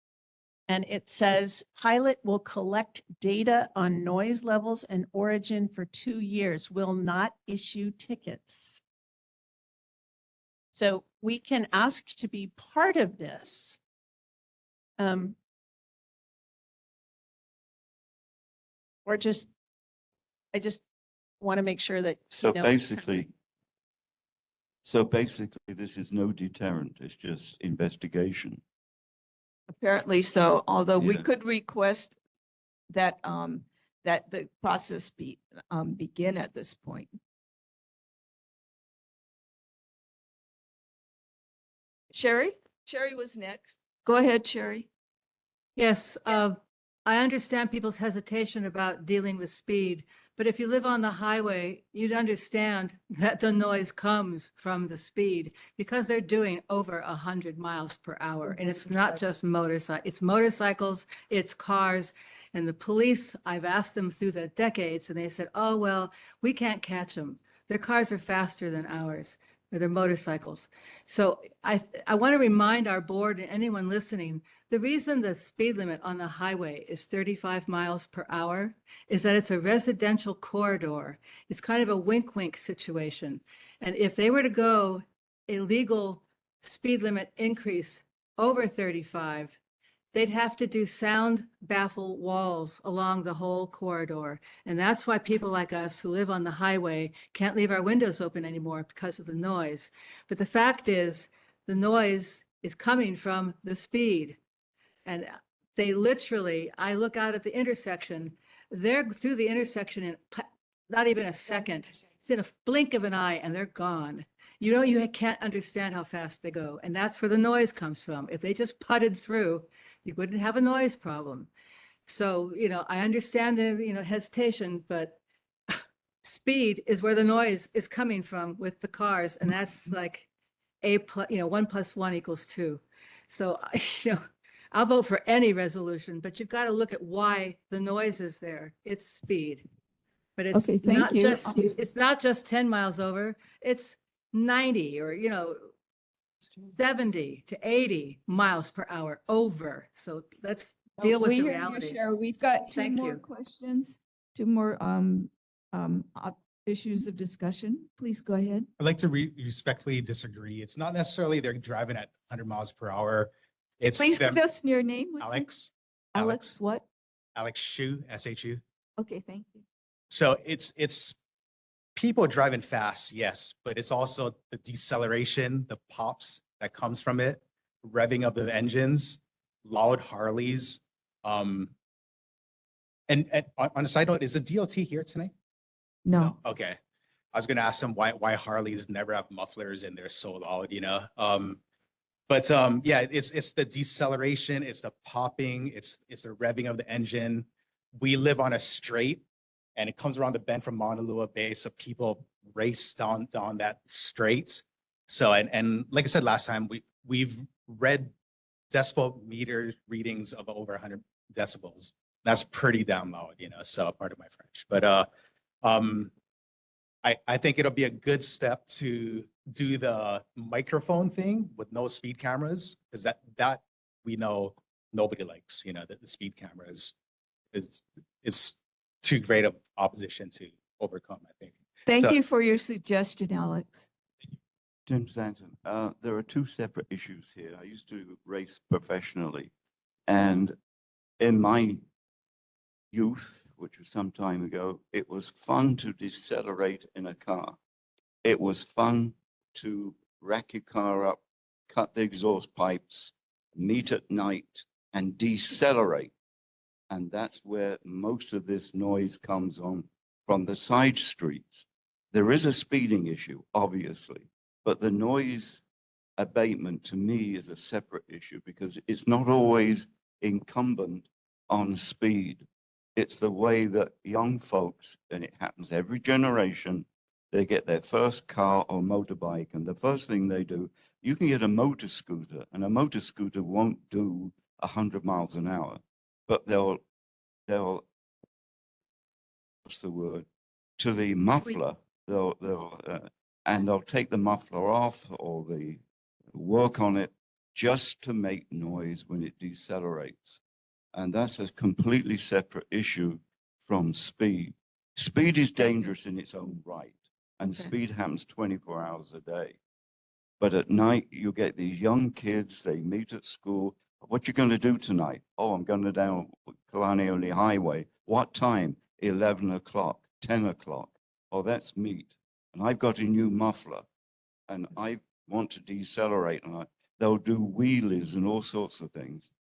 And it says pilot will collect data on noise levels and origin for 2 years, will not issue tickets. So we can ask to be part of this. I just want to make sure that. So basically, this is no deterrent. It's just investigation. Apparently so, although we Yeah. could request that that the process begin at this point. Sherry was next. Go ahead, Sherry. Yes, I understand people's hesitation about dealing with speed, but if you live on the highway, you'd understand that the noise comes from the speed because they're doing over 100 miles per hour. And it's not just it's motorcycles, it's cars. And the police, I've asked them through the decades, and they said, oh, well, we can't catch them. Their cars are faster than ours. or their motorcycles. So I want to remind our board and anyone listening, the reason the speed limit on the highway is 35 miles per hour is that it's a residential corridor. It's kind of a wink-wink situation. And if they were to go a legal speed limit increase over 35, they'd have to do sound baffle walls along the whole corridor. And that's why people like us who live on the highway can't leave our windows open anymore because of the noise. But the fact is, the noise is coming from the speed. And they literally, I look out at the intersection, they're through the intersection in not even a second. It's in a blink of an eye and they're gone. You know, you can't understand how fast they go. And that's where the noise comes from. If they just putted through, you wouldn't have a noise problem. So, you know, I understand the, you know, hesitation, but speed is where the noise is coming from with the cars. And that's like you know, 1 + 1 = 2. So, you know, I'll vote for any resolution, but you've got to look at why the noise is there. It's speed. But it's Okay, thank not you. just, it's not just 10 miles over, it's 90 or, you know, 70 to 80 miles per hour over. So let's deal with We the hear you, reality. Cheryl. We've got two Thank more you. questions, two more issues of discussion. Please go ahead. I'd like to respectfully disagree. It's not necessarily they're driving at 100 miles per hour. It's Please them, give us your name. what's your- Alex, Alex what? Alex Shu, SHU. Okay, thank you. So it's people driving fast, yes, but it's also the deceleration, the pops that comes from it, revving of the engines, loud Harleys. And on a side note, is the DOT here tonight? No. Okay. I was gonna ask them why Harleys never have mufflers and they're so loud, you know? But yeah, it's the deceleration, it's the popping, it's the revving of the engine. We live on a straight and it comes around the bend from Mauna Loa Bay, so people race down that straight. So and like I said last time, we've read decibel meter readings of over 100 decibels. That's pretty damn loud, you know. So pardon my French, but I think it'll be a good step to do the microphone thing with no speed cameras, because that we know nobody likes, you know, the speed cameras is too great of opposition to overcome, I think. Thank So- you for your suggestion, Alex. Tim Stanton, there are two separate issues here. I used to race professionally, and in my youth, which was some time ago, it was fun to decelerate in a car. It was fun to rack your car up, cut the exhaust pipes, meet at night, and decelerate. And that's where most of this noise comes on from the side streets. There is a speeding issue, obviously, but the noise abatement to me is a separate issue because it's not always incumbent on speed. It's the way that young folks, and it happens every generation, they get their first car or motorbike, and the first thing they do, you can get a motor scooter, and a motor scooter won't do 100 miles an hour, but they'll what's the word, to the muffler, and they'll take the muffler off or they work on it just to make noise when it decelerates. And that's a completely separate issue from speed. Speed is dangerous in its own right, and speed happens 24 hours a day. But at night, you get these young kids, they meet at school. What you going to do tonight? Oh, I'm going to down Kalani Highway. What time? 11 o'clock, 10 o'clock. Oh, that's meet. And I've got a new muffler and I want to decelerate, and they'll do wheelies and all sorts of things.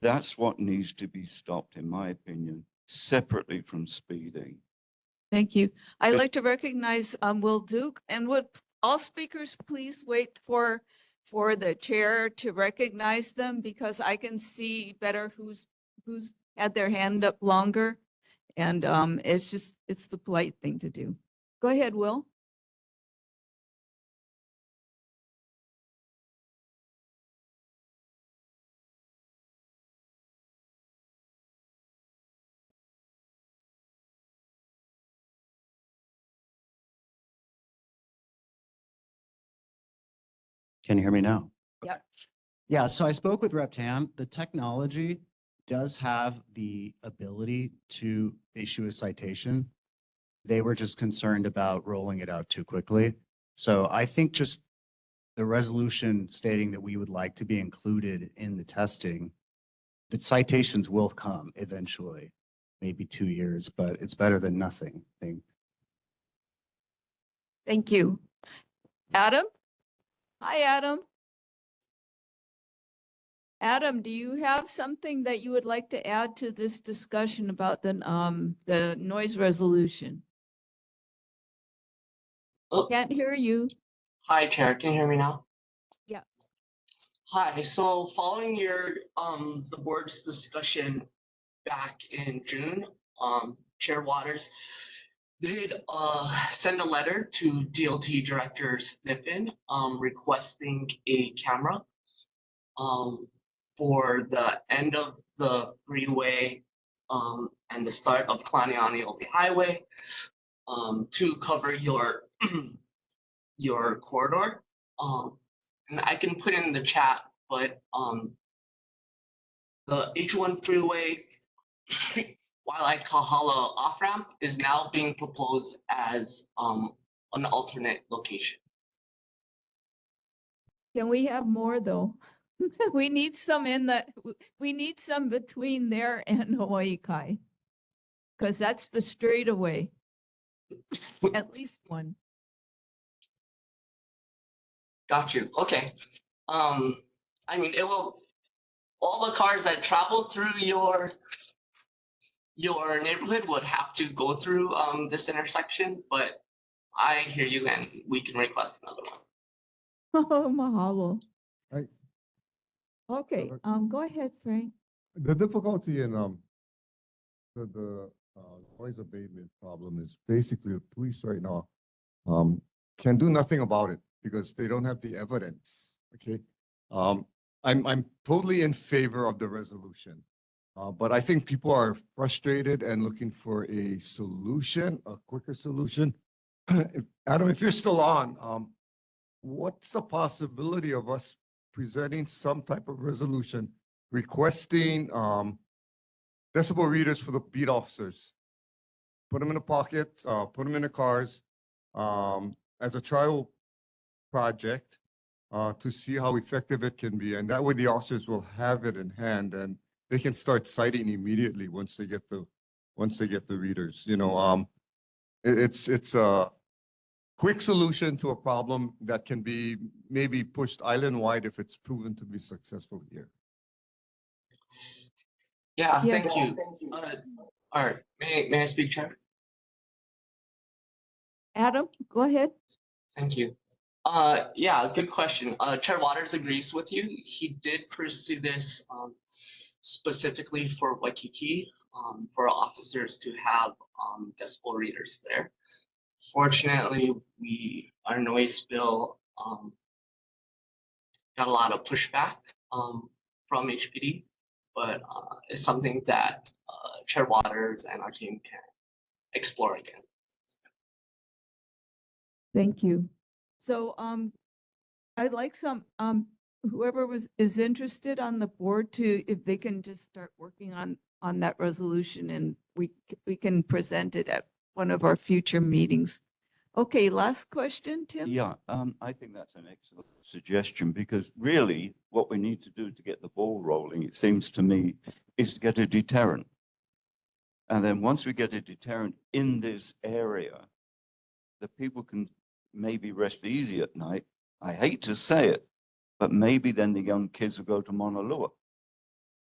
That's what needs to be stopped, in my opinion, separately from speeding. Thank you. I'd like to recognize Will Duke, and would all speakers please wait for the chair to recognize them, because I can see better who's had their hand up longer. And it's the polite thing to do. Go ahead, Will. Can you hear me now? Yep. Yeah, so I spoke with Rep Tam. The technology does have the ability to issue a citation. They were just concerned about rolling it out too quickly. So I think just the resolution stating that we would like to be included in the testing, the citations will come eventually, maybe 2 years, but it's better than nothing. I think. Thank you. Adam? Hi, Adam. Adam, do you have something that you would like to add to this discussion about the noise resolution? Oh, Can't hear you. hi, Chair. Can you hear me now? Yeah. Hi. So following your the board's discussion back in June, Chair Waters did send a letter to DLT Director Sniffen requesting a camera for the end of the freeway and the start of Kalani Highway to cover your your corridor. And I can put in the chat, but the H1 freeway Waialae Kahala off ramp is now being proposed as an alternate location. Can we have more though? We need some we need some between there and Hawaii Kai. Because that's the straightaway. At least one. Got you. Okay. I mean, it will, all the cars that travel through your neighborhood would have to go through this intersection, but I hear you and we can request another one. Oh, mahalo. Right. Okay, go ahead, Frank. The difficulty in the noise abatement problem is basically the police right now can do nothing about it because they don't have the evidence. Okay. I'm totally in favor of the resolution. But I think people are frustrated and looking for a solution, a quicker solution. Adam, if you're still on, what's the possibility of us presenting some type of resolution requesting decibel readers for the beat officers? Put them in a pocket, put them in the cars as a trial project to see how effective it can be. And that way the officers will have it in hand and they can start citing immediately once they get the readers. You know, it's a quick solution to a problem that can be maybe pushed island-wide if it's proven to be successful here. Yeah, Yes. thank you. All right, may I speak, Chair? Adam, go ahead. Thank you. Yeah, good question. Chair Waters agrees with you. He did pursue this specifically for Waikiki, for officers to have decibel readers there. Fortunately, our noise bill got a lot of pushback from HPD, but it's something that Chair Waters and our team can explore again. Thank you. So I'd like some whoever is interested on the board to, if they can just start working on that resolution and we can present it at one of our future meetings. Okay, last question, Tim. Yeah, I think that's an excellent suggestion because really what we need to do to get the ball rolling, it seems to me, is to get a deterrent. And then once we get a deterrent in this area, the people can maybe rest easy at night. I hate to say it, but maybe then the young kids will go to Mauna Loa.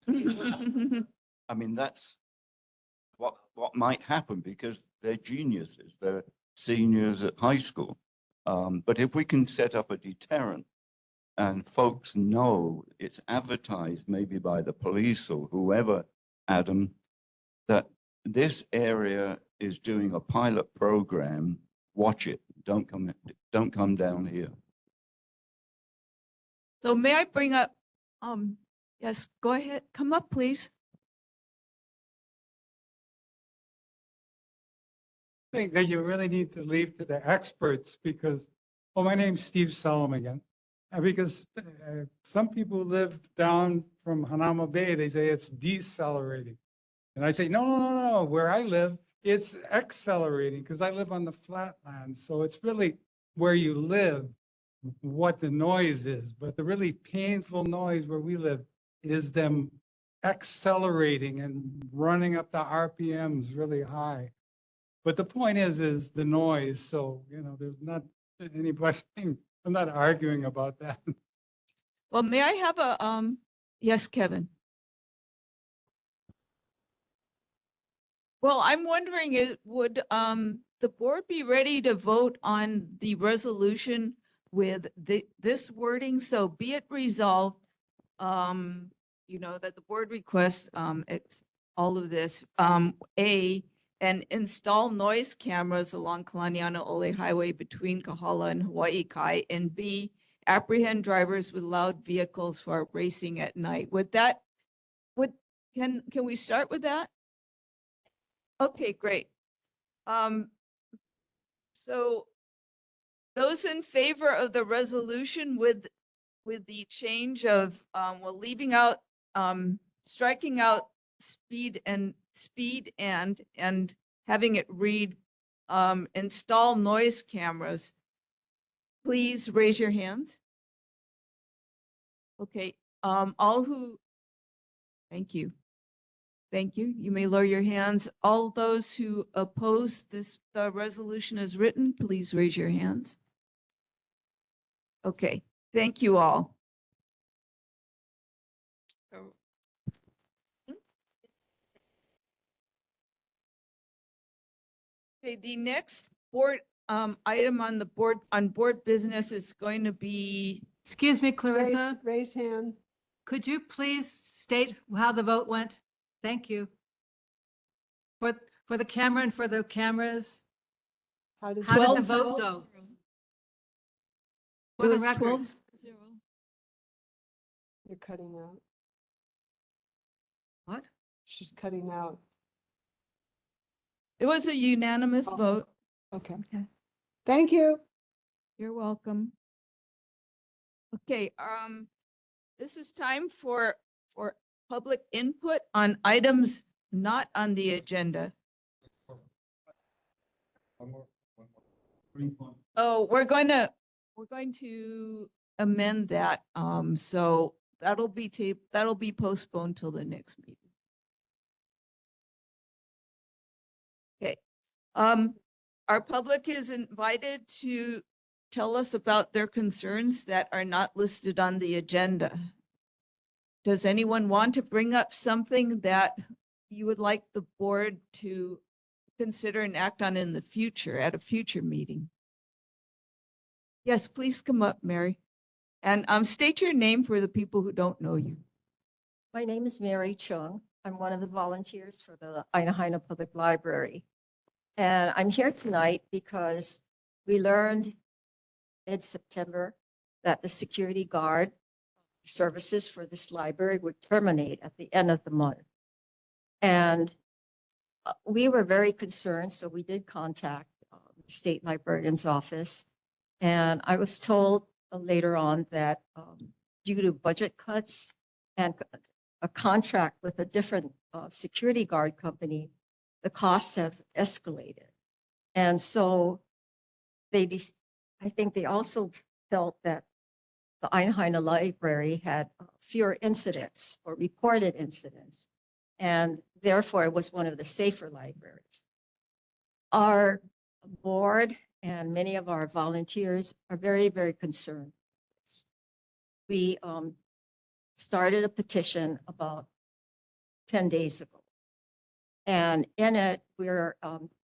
I mean, that's what might happen because they're geniuses. They're seniors at high school. But if we can set up a deterrent and folks know it's advertised maybe by the police or whoever, Adam, that this area is doing a pilot program, watch it. Don't come down here. So may I bring up, yes, go ahead, come up, please. I think that you really need to leave to the experts because, well, my name's Steve Solomon again. Because some people live down from Hanama Bay, they say it's decelerating. And I say, no, no, no, no, where I live, it's accelerating because I live on the flatlands. So it's really where you live, what the noise is. But the really painful noise where we live is them accelerating and running up the RPMs really high. But the point is the noise. So, there's not anybody, I'm not arguing about that. Well, may I have yes, Kevin? Well, I'm wondering, would the board be ready to vote on the resolution with this wording? So be it resolved, that the board requests all of this. And install noise cameras along Kalani Highway between Kahala and Hawaii Kai. And B, apprehend drivers with loud vehicles who are racing at night. Can we start with that? Okay, great. So those in favor of the resolution with the change of, leaving out, striking out speed and having it read, install noise cameras, please raise your hands. Okay, thank you. Thank you. You may lower your hands. All those who oppose the resolution as written, please raise your hands. Okay, thank you all. Okay, the next board item on the board business is going to be. Excuse me, Clarissa. Raised hand. Could you please state how the vote went? Thank you. For the camera and for the cameras, How did how did the 12-0. vote go? It For the was record, 12-0. You're cutting out. what? She's cutting out. It was a unanimous vote. Okay. Thank you. You're welcome. Okay, this is time for public input on items not on the agenda. Oh, we're going to amend that. So that'll be postponed till the next meeting. Okay. Our public is invited to tell us about their concerns that are not listed on the agenda. Does anyone want to bring up something that you would like the board to consider and act on in the future, at a future meeting? Yes, please come up, Mary. And state your name for the people who don't know you. My name is Mary Chung. I'm one of the volunteers for the Ainahaina Public Library. And I'm here tonight because we learned in September that the security guard services for this library would terminate at the end of the month. And we were very concerned, so we did contact the state librarian's office. And I was told later on that due to budget cuts and a contract with a different security guard company, the costs have escalated. And so I think they also felt that the Ainahaina Library had fewer incidents or reported incidents, and therefore it was one of the safer libraries. Our board and many of our volunteers are very, very concerned. We started a petition about 10 days ago. And in it, we're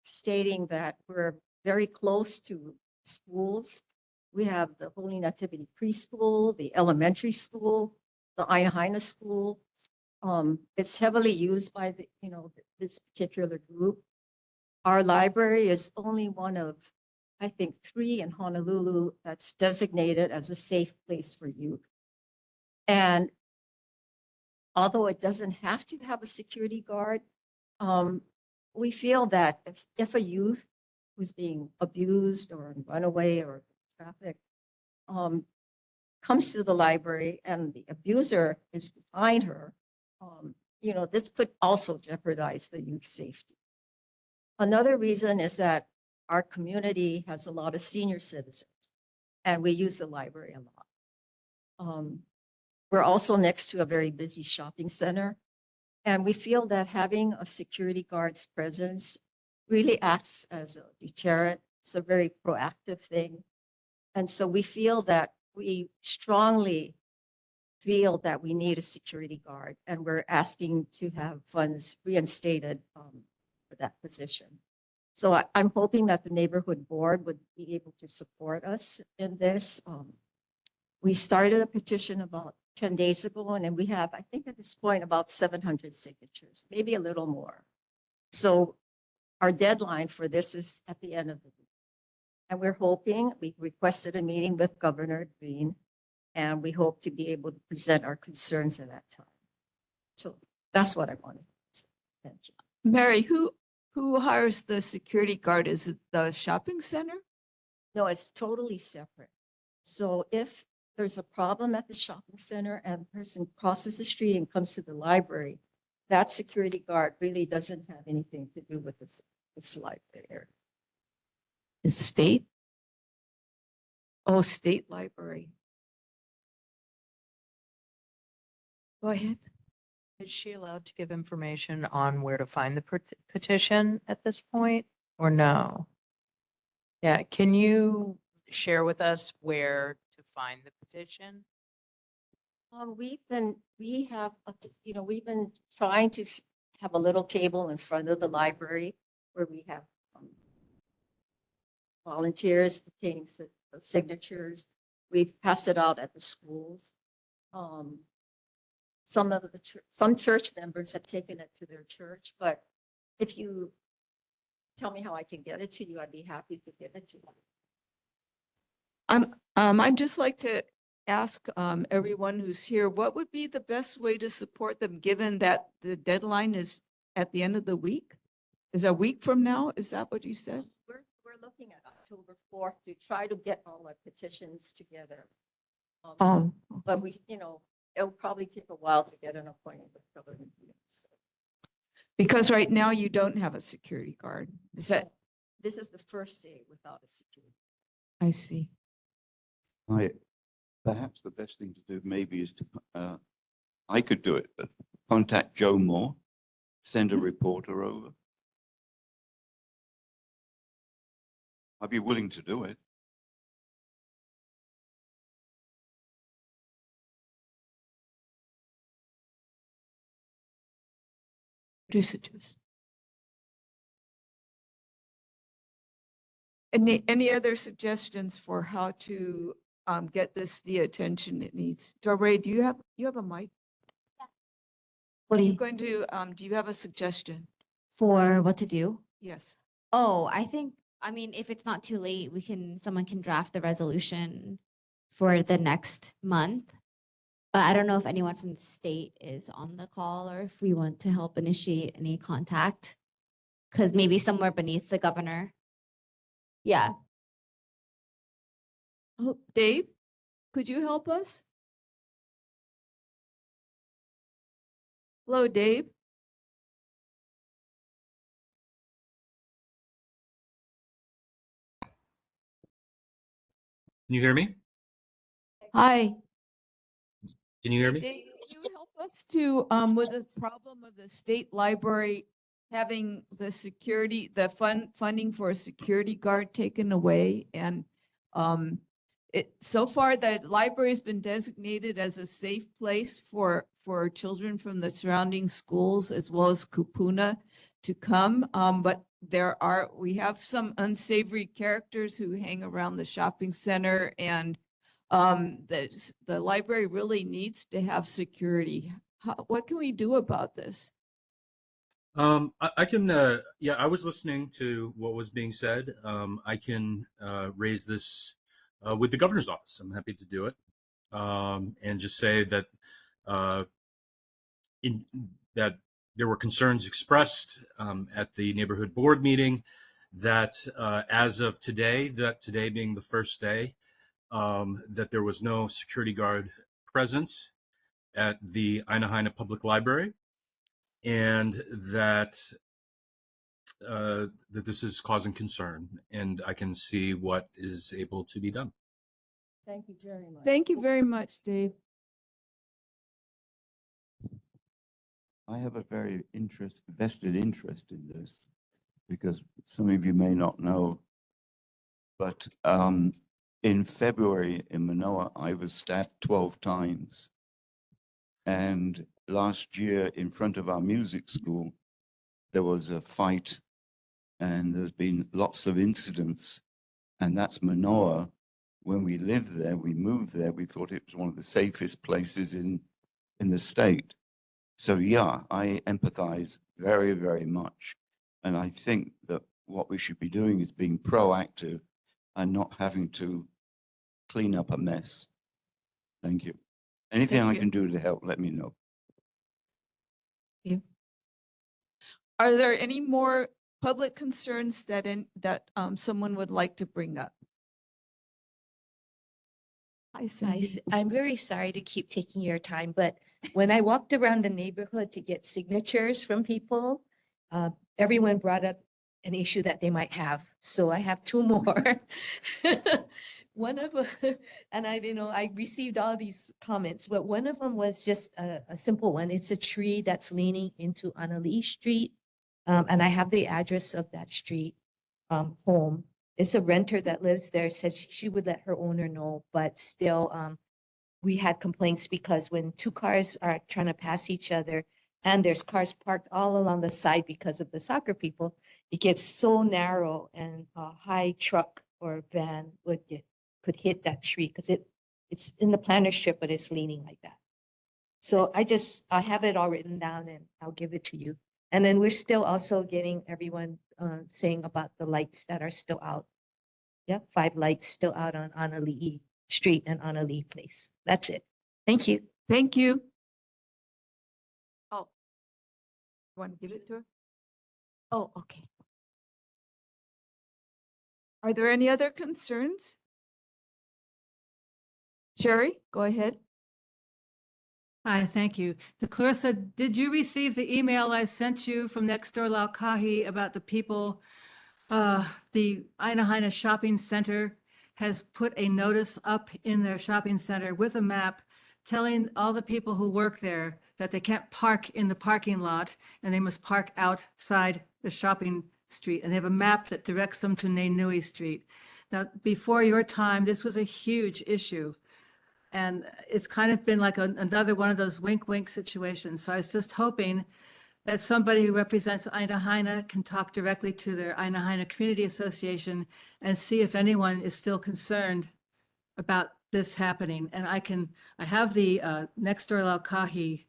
stating that we're very close to schools. We have the Holy Nativity Preschool, the elementary school, the Ainahaina School. It's heavily used by this particular group. Our library is only one of, I think, 3 in Honolulu that's designated as a safe place for youth. And although it doesn't have to have a security guard, we feel that if a youth who's being abused or run away or trafficked, comes to the library and the abuser is behind her, this could also jeopardize the youth safety. Another reason is that our community has a lot of senior citizens and we use the library a lot. We're also next to a very busy shopping center. And we feel that having a security guard's presence really acts as a deterrent. It's a very proactive thing. And so we strongly feel that we need a security guard, and we're asking to have funds reinstated for that position. So I'm hoping that the neighborhood board would be able to support us in this. We started a petition about 10 days ago, and then we have, I think at this point, about 700 signatures, maybe a little more. So our deadline for this is at the end of the week. And we requested a meeting with Governor Green, and we hope to be able to present our concerns at that time. So that's what I wanted to say. Thank you. Mary, who hires the security guard? Is it the shopping center? No, it's totally separate. So if there's a problem at the shopping center and the person crosses the street and comes to the library, that security guard really doesn't have anything to do with this library. The state? Oh, state library. Go ahead. Is she allowed to give information on where to find the petition at this point or no? Yeah, can you share with us where to find the petition? We've been trying to have a little table in front of the library where we have volunteers obtaining signatures. We've passed it out at the schools. Some church members have taken it to their church, but if you tell me how I can get it to you, I'd be happy to give it to you. I'd just like to ask everyone who's here, what would be the best way to support them, given that the deadline is at the end of the week? Is a week from now? Is that what you said? We're looking at October 4th to try to get all our petitions together. But it'll probably take a while to get an appointment with government. Because right now you don't have a security guard. Is that? This is the first day without a security. I see. Perhaps the best thing to do maybe is to, I could do it, but contact Joe Moore, send a reporter over. I'd be willing to do it. Produce it to us. Any other suggestions for how to get this the attention it needs? Doreen, do you have a mic? What are you going to do you have a suggestion? for what to do? Yes. Oh, I mean, if it's not too late, someone can draft the resolution for the next month. But I don't know if anyone from the state is on the call or if we want to help initiate any contact. Because maybe somewhere beneath the governor. Yeah. Oh, Dave, could you help us? Hello, Dave. Can you hear me? Hi. Can you hear me? Dave, can you help us to with the problem of the state library having the funding for a security guard taken away? And so far the library has been designated as a safe place for children from the surrounding schools as well as Kupuna to come. But we have some unsavory characters who hang around the shopping center, and the library really needs to have security. What can we do about this? I can, yeah, I was listening to what was being said. I can raise this with the governor's office. I'm happy to do it. And just say that that there were concerns expressed at the neighborhood board meeting that as of today, that today being the first day, that there was no security guard presence at the Ainahaina Public Library, and that that this is causing concern, and I can see what is able to be done. Thank you very much. Thank you very much, Dave. I have a very vested interest in this because some of you may not know, but in February in Manoa, I was stabbed 12 times. And last year in front of our music school, there was a fight and there's been lots of incidents. And that's Manoa. When we lived there, we moved there, we thought it was one of the safest places in the state. So yeah, I empathize very, very much. And I think that what we should be doing is being proactive and not having to clean up a mess. Thank you. Anything Thank I you. can do to help, let me know. Are there any more public concerns that someone would like to bring up? I'm very sorry to keep taking your time, but when I walked around the neighborhood to get signatures from people, everyone brought up an issue that they might have. So I have two more. One of them, and I received all these comments, but one of them was just a simple one. It's a tree that's leaning into Annalee Street. And I have the address of that street home. It's a renter that lives there, said she would let her owner know, but still, we had complaints because when two cars are trying to pass each other and there's cars parked all along the side because of the soccer people, it gets so narrow and a high truck or van could hit that tree because it's in the planter strip, but it's leaning like that. So I have it all written down and I'll give it to you. And then we're still also getting everyone saying about the lights that are still out. Yeah, 5 lights still out on Annalee Street and Annalee Place. That's it. Thank you. Thank you. Oh, you want to give it to her? Oh, okay. Are there any other concerns? Sherry, go ahead. Hi, thank you. The Clarissa, did you receive the email I sent you from next door Laukahi about the people? The Ainahaina Shopping Center has put a notice up in their shopping center with a map telling all the people who work there that they can't park in the parking lot and they must park outside the shopping street. And they have a map that directs them to Nainui Street. Now, before your time, this was a huge issue. And it's kind of been like another one of those wink wink situations. So I was just hoping that somebody who represents Ainahaina can talk directly to their Ainahaina Community Association and see if anyone is still concerned about this happening. And I have the next door Laukahi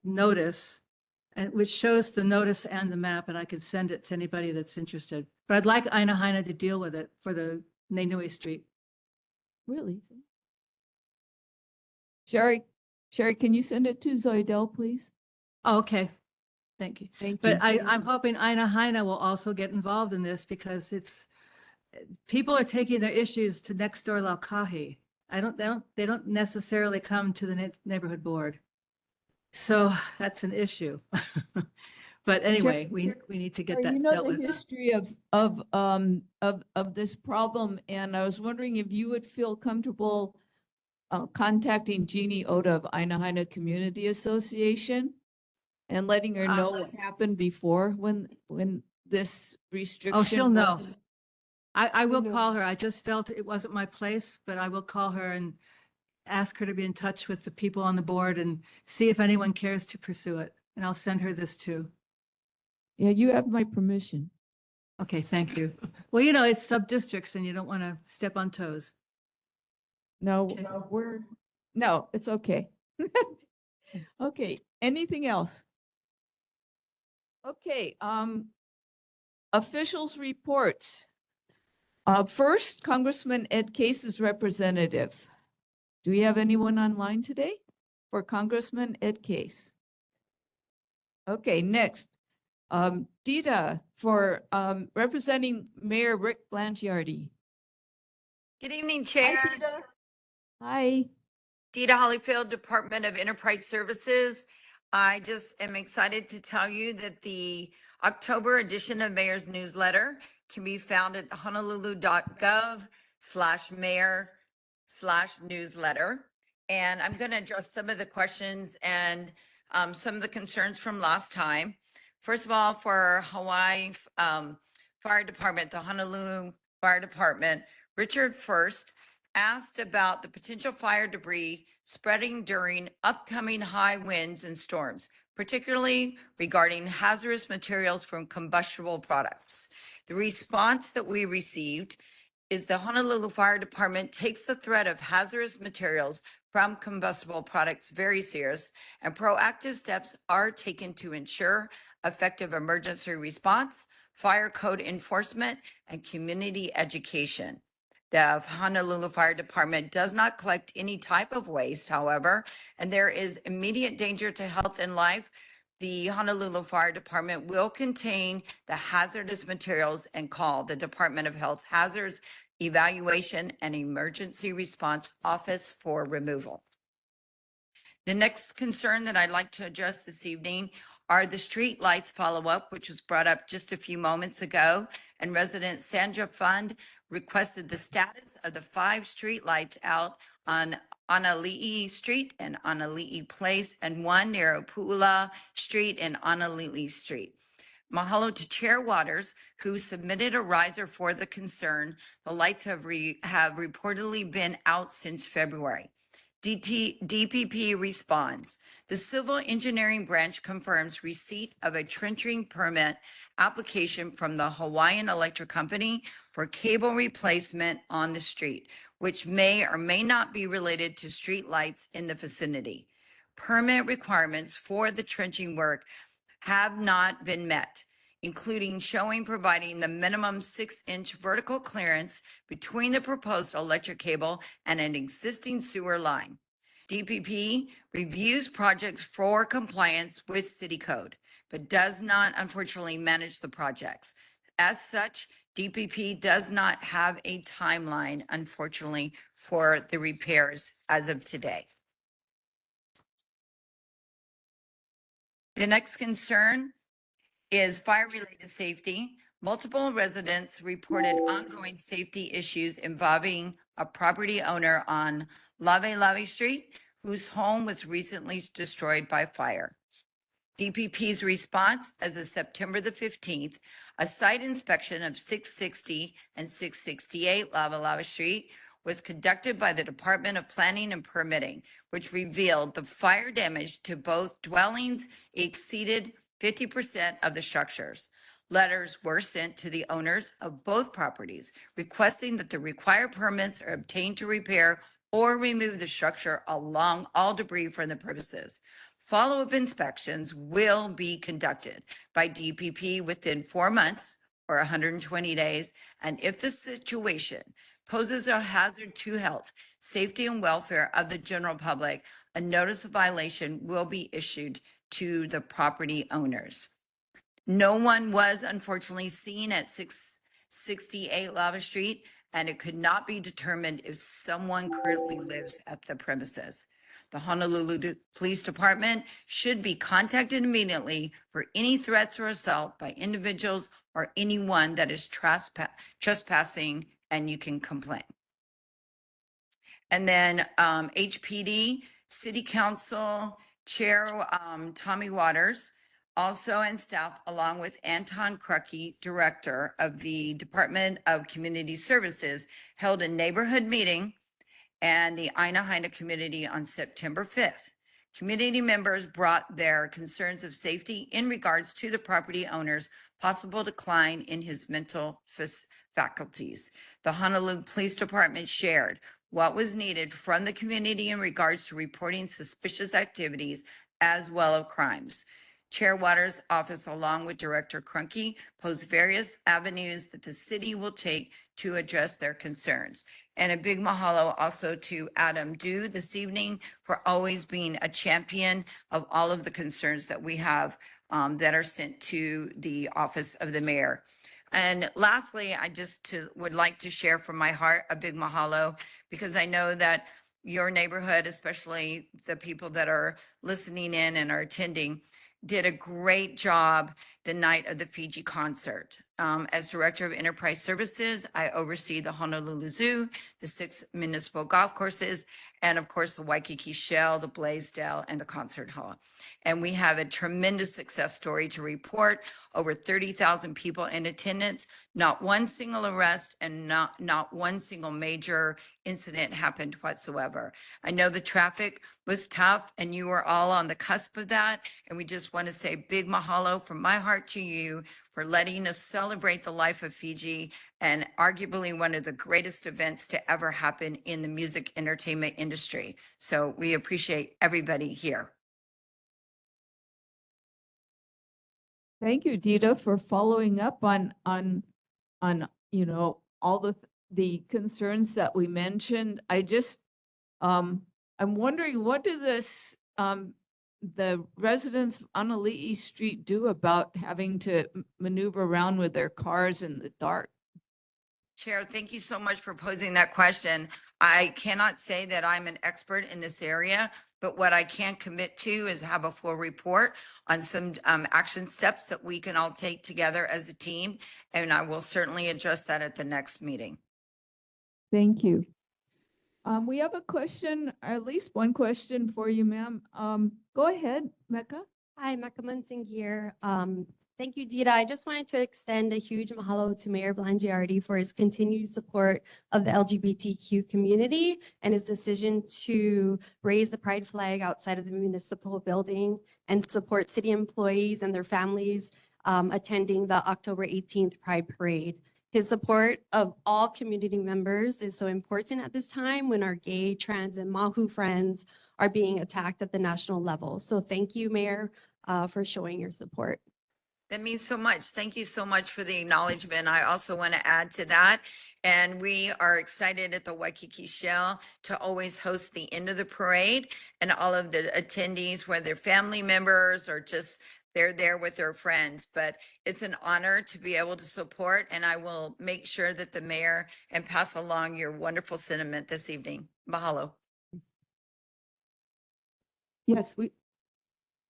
notice, and which shows the notice and the map, and I can send it to anybody that's interested. But I'd like Ainahaina to deal with it for the Nainui Street. Really? Sherry, can you send it to Zoidel, please? Oh, okay, thank you. Thank But you. I'm hoping Ainahaina will also get involved in this because people are taking their issues to next door Laukahi. They don't necessarily come to the neighborhood board. So that's an issue. But anyway, we need to get Sherry, that you know dealt the with. history of this problem, and I was wondering if you would feel comfortable contacting Jeannie Oda of Ainahaina Community Association and letting her know what happened before when this restriction. Oh, she'll know. wasn't- I will call her. I just felt it wasn't my place, but I will call her and ask her to be in touch with the people on the board and see if anyone cares to pursue it. And I'll send her this too. Yeah, you have my permission. Okay, thank you. Well, it's sub-districts and you don't want to step on toes. No, Okay. no, it's okay. Okay, anything else? Okay, officials reports. First, Congressman Ed Case's representative. Do we have anyone online today for Congressman Ed Case? Okay, next, Dita for representing Mayor Rick Blangiardi. Good evening, Chair. Hi. Dita Hollyfield, Department of Enterprise Services. I just am excited to tell you that the October edition of Mayor's Newsletter can be found at honolulu.gov/mayor/newsletter. And I'm going to address some of the questions and some of the concerns from last time. First of all, for Hawaii Fire Department, the Honolulu Fire Department, Richard First asked about the potential fire debris spreading during upcoming high winds and storms, particularly regarding hazardous materials from combustible products. The response that we received is the Honolulu Fire Department takes the threat of hazardous materials from combustible products very serious, and proactive steps are taken to ensure effective emergency response, fire code enforcement, and community education. The Honolulu Fire Department does not collect any type of waste, however, and there is immediate danger to health and life. The Honolulu Fire Department will contain the hazardous materials and call the Department of Health Hazards Evaluation and Emergency Response Office for removal. The next concern that I'd like to address this evening are the street lights follow-up, which was brought up just a few moments ago, and resident Sandra Fund requested the status of the 5 street lights out on Anali'i Street and Anali'i Place, and 1 near Pu'ula Street and Anali'i Street. Mahalo to Chair Waters, who submitted a riser for the concern. The lights have reportedly been out since February. DPP responds. The Civil Engineering Branch confirms receipt of a trenching permit application from the Hawaiian Electric Company for cable replacement on the street, which may or may not be related to street lights in the vicinity. Permit requirements for the trenching work have not been met, including showing providing the minimum 6-inch vertical clearance between the proposed electric cable and an existing sewer line. DPP reviews projects for compliance with city code, but does not unfortunately manage the projects. As such, DPP does not have a timeline, unfortunately, for the repairs as of today. The next concern is fire-related safety. Multiple residents reported ongoing safety issues involving a property owner on Lave Street, whose home was recently destroyed by fire. DPP's response as of September the 15th, a site inspection of 660 and 668 Lava Street was conducted by the Department of Planning and Permitting, which revealed the fire damage to both dwellings exceeded 50% of the structures. Letters were sent to the owners of both properties requesting that the required permits are obtained to repair or remove the structure along all debris from the premises. Follow-up inspections will be conducted by DPP within 4 months or 120 days. And if the situation poses a hazard to health, safety, and welfare of the general public, a notice of violation will be issued to the property owners. No one was unfortunately seen at 668 Lava Street, and it could not be determined if someone currently lives at the premises. The Honolulu Police Department should be contacted immediately for any threats or assault by individuals or anyone that is trespassing, and you can complain. And then HPD, City Council Chair Tommy Waters, also and staff, along with Anton Krucky, Director of the Department of Community Services, held a neighborhood meeting and the Aina Haina community on September 5th. Community members brought their concerns of safety in regards to the property owner's possible decline in his mental faculties. The Honolulu Police Department shared what was needed from the community in regards to reporting suspicious activities as well as crimes. Chair Waters' office, along with Director Krunke, posed various avenues that the city will take to address their concerns. And a big mahalo also to Adam Dew this evening for always being a champion of all of the concerns that we have that are sent to the office of the mayor. And lastly, would like to share from my heart a big mahalo, because I know that your neighborhood, especially the people that are listening in and are attending, did a great job the night of the Fiji concert. As Director of Enterprise Services, I oversee the Honolulu Zoo, the 6 municipal golf courses, and of course, the Waikiki Shell, the Blaisdell, and the Concert Hall. And we have a tremendous success story to report. Over 30,000 people in attendance, not one single arrest, and not one single major incident happened whatsoever. I know the traffic was tough and you were all on the cusp of that. And we just want to say big mahalo from my heart to you for letting us celebrate the life of Fiji, and arguably one of the greatest events to ever happen in the music entertainment industry. So we appreciate everybody here. Thank you, Dita, for following up on all the concerns that we mentioned. I just I'm wondering, what do the residents on Ali'i Street do about having to maneuver around with their cars in the dark? Chair, thank you so much for posing that question. I cannot say that I'm an expert in this area, but what I can commit to is have a full report on some action steps that we can all take together as a team. And I will certainly address that at the next meeting. Thank you. We have a question, or at least one question for you, ma'am. Go ahead, Mecca. Hi, Mecca Munsing here. Thank you, Dita. I just wanted to extend a huge mahalo to Mayor Blangiardi for his continued support of the LGBTQ community and his decision to raise the pride flag outside of the municipal building and support city employees and their families attending the October 18th Pride Parade. His support of all community members is so important at this time when our gay, trans, and Mahu friends are being attacked at the national level. So thank you, Mayor, for showing your support. That means so much. Thank you so much for the acknowledgement. I also want to add to that. And we are excited at the Waikiki Shell to always host the end of the parade, and all of the attendees, whether family members or just they're there with their friends. But it's an honor to be able to support, and I will make sure that the mayor and pass along your wonderful sentiment this evening. Mahalo. Yes,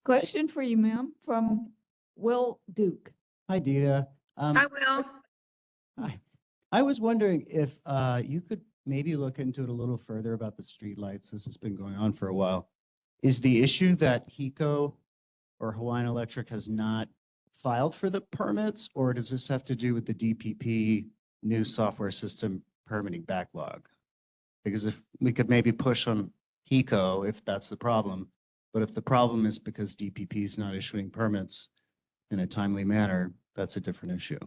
question for you, ma'am, from Will Duke. Hi, Dita. Hi, Will. I was wondering if you could maybe look into it a little further about the streetlights. This has been going on for a while. Is the issue that HECO or Hawaiian Electric has not filed for the permits, or does this have to do with the DPP new software system permitting backlog? Because if we could maybe push on HECO if that's the problem, but if the problem is because DPP is not issuing permits in a timely manner, that's a different issue.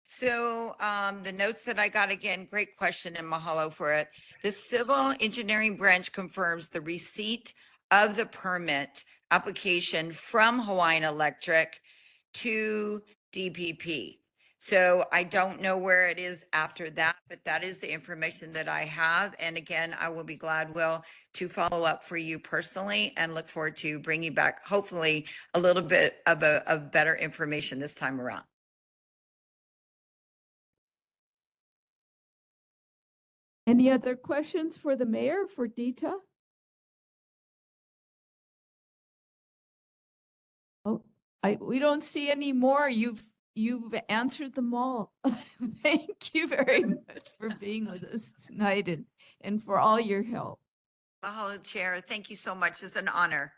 So the notes that I got, again, great question and mahalo for it. The civil engineering branch confirms the receipt of the permit application from Hawaiian Electric to DPP. So I don't know where it is after that, but that is the information that I have. And again, I will be glad, Will, to follow up for you personally and look forward to bringing back hopefully a little bit of better information this time around. Any other questions for the mayor, for Dita? Oh, we don't see any more. You've answered them all. Thank you very much for being with us tonight and for all your help. Mahalo, Chair. Thank you so much. It's an honor.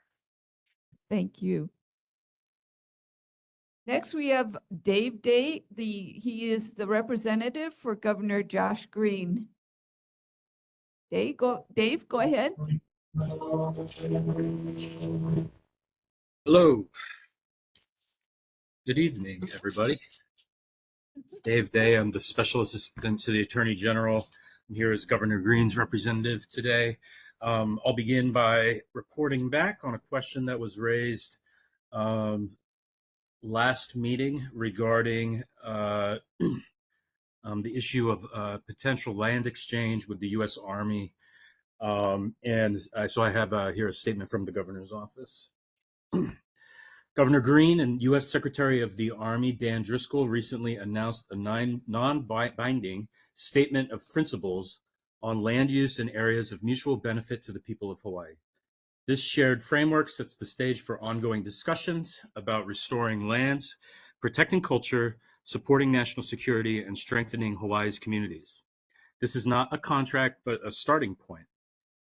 Thank you. Next, we have Dave Day. He is the representative for Governor Josh Green. Dave, go ahead. Hello. Good evening, everybody. Dave Day, I'm the Special Assistant to the Attorney General. I'm here as Governor Green's representative today. I'll begin by reporting back on a question that was raised last meeting regarding the issue of potential land exchange with the U.S. Army. So I have here a statement from the governor's office. Governor Green and U.S. Secretary of the Army Dan Driscoll recently announced a non-binding statement of principles on land use in areas of mutual benefit to the people of Hawaii. This shared framework sets the stage for ongoing discussions about restoring lands, protecting culture, supporting national security, and strengthening Hawaii's communities. This is not a contract, but a starting point.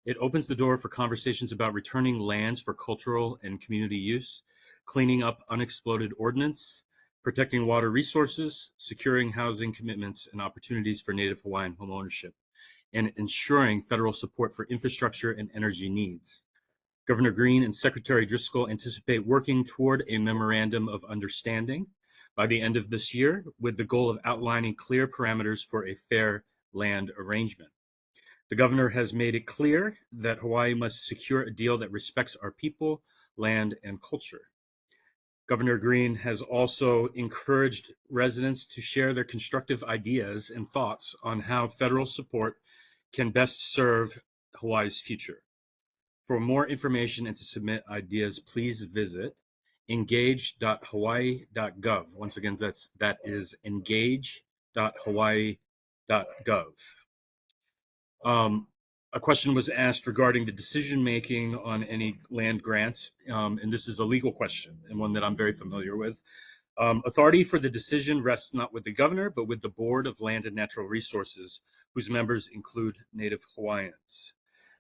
It opens the door for conversations about returning lands for cultural and community use, cleaning up unexploded ordnance, protecting water resources, securing housing commitments and opportunities for Native Hawaiian homeownership, and ensuring federal support for infrastructure and energy needs. Governor Green and Secretary Driscoll anticipate working toward a memorandum of understanding by the end of this year, with the goal of outlining clear parameters for a fair land arrangement. The governor has made it clear that Hawaii must secure a deal that respects our people, land, and culture. Governor Green has also encouraged residents to share their constructive ideas and thoughts on how federal support can best serve Hawaii's future. For more information and to submit ideas, please visit engage.hawaii.gov. Once again, that is engage.hawaii.gov. A question was asked regarding the decision-making on any land grants, and this is a legal question and one that I'm very familiar with. Authority for the decision rests not with the governor, but with the Board of Land and Natural Resources, whose members include Native Hawaiians.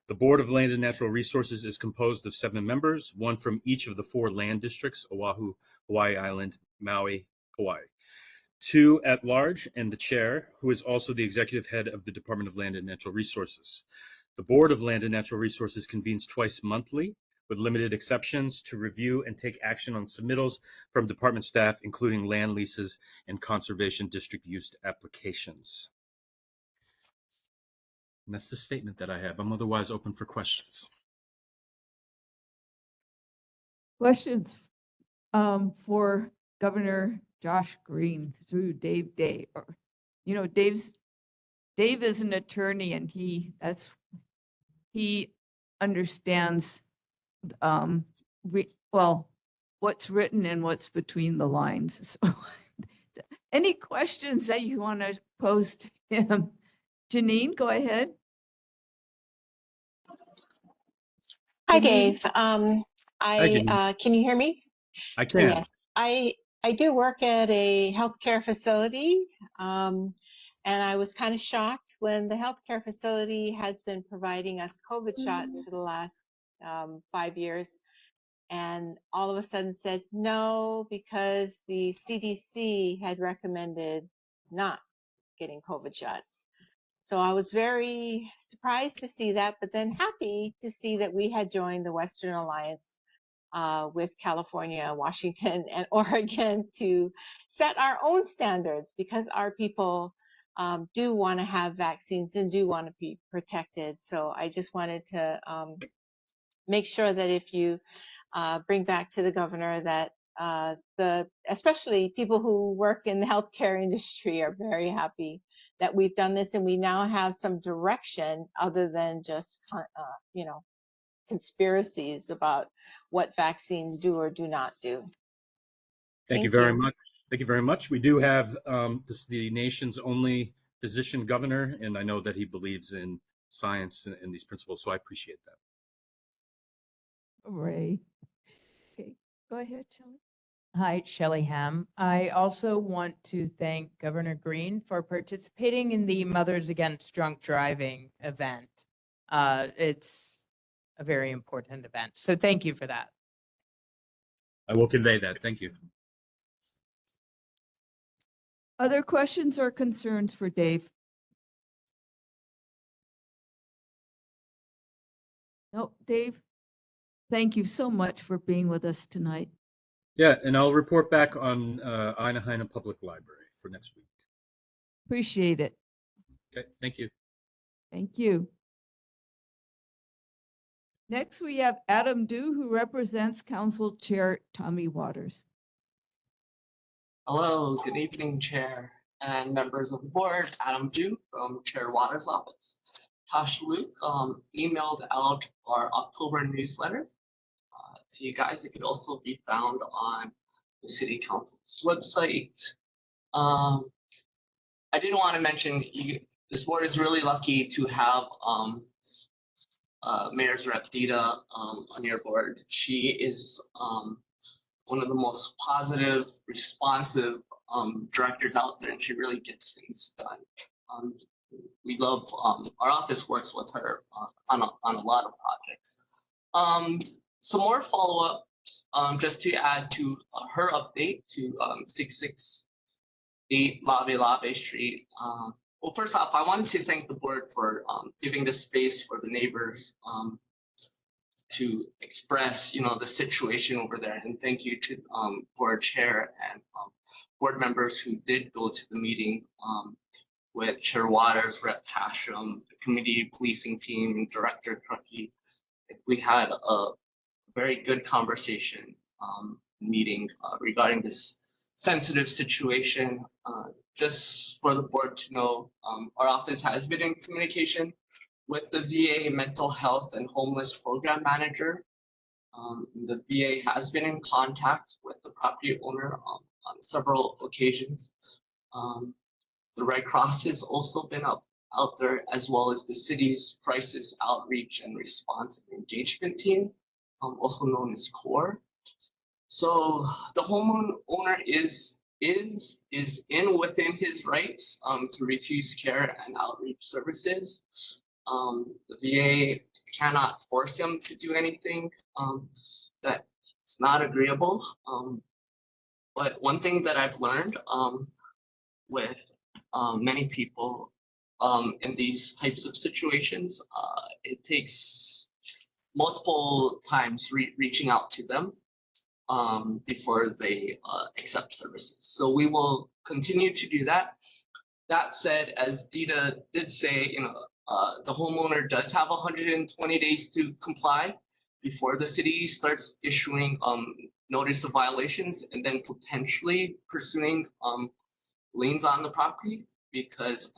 The Board of Land and Natural Resources is composed of 7 members, 1 from each of the 4 land districts, Oahu, Hawaii Island, Maui, Kauai. 2 at large, and the chair, who is also the executive head of the Department of Land and Natural Resources. The Board of Land and Natural Resources convenes twice monthly, with limited exceptions, to review and take action on submittals from department staff, including land leases and conservation district use applications. And that's the statement that I have. I'm otherwise open for questions. Questions for Governor Josh Green through Dave Day. Or, you know, Dave is an attorney, and he understands what's written and what's between the lines. So any questions that you want to pose to him? Janine, go ahead. Hi, Janine? Dave. Hi, Janine. Can you hear me? I can. Yes, I do work at a healthcare facility, and I was kind of shocked when the healthcare facility has been providing us COVID shots for the last 5 years, and all of a sudden said no because the CDC had recommended not getting COVID shots. So I was very surprised to see that, but then happy to see that we had joined the Western Alliance with California, Washington, and Oregon to set our own standards, because our people do want to have vaccines and do want to be protected. So I just wanted to make sure that if you bring back to the governor that especially people who work in the healthcare industry are very happy that we've done this, and we now have some direction other than just conspiracies about what vaccines do or do not do. Thank you very much. Thank you very much. We do have the nation's only physician governor, and I know that he believes in science and these principles, so I appreciate that. Ray. Okay, go ahead, Shelley. Hi, Shelley Ham. I also want to thank Governor Green for participating in the Mothers Against Drunk Driving event. It's a very important event, so thank you for that. I will convey that. Thank you. Other questions or concerns for Dave? No, Dave, thank you so much for being with us tonight. Yeah, and I'll report back on Aina Public Library for next week. Appreciate it. Okay, thank you. Thank you. Next, we have Adam Dew, who represents Council Chair Tommy Waters. Hello, good evening, Chair and members of the board. Adam Dew from Chair Waters' office. Tasha Luke emailed out our October newsletter to you guys. It could also be found on the City Council's website. I did want to mention this board is really lucky to have Mayor's Rep Dita on your board. She is one of the most positive, responsive directors out there, and she really gets things done. We love our office works with her on a lot of projects. Some more follow-ups just to add to her update to 668 Lave Street. Well, first off, I wanted to thank the board for giving the space for the neighbors to express, the situation over there. And thank you to board chair and board members who did go to the meeting with Chair Waters, Rep Hashem, the community policing team, Director Truckee. We had a very good conversation meeting regarding this sensitive situation. Just for the board to know, our office has been in communication with the VA Mental Health and Homeless Program Manager. The VA has been in contact with the property owner on several occasions. The Red Cross has also been out there, as well as the city's crisis outreach and response and engagement team, also known as CORE. So the homeowner is within his rights to refuse care and outreach services. The VA cannot force him to do anything that it's not agreeable. But one thing that I've learned with many people in these types of situations, it takes multiple times reaching out to them before they accept services. So we will continue to do that. That said, as Dita did say, the homeowner does have 120 days to comply before the city starts issuing notice of violations and then potentially pursuing liens on the property, because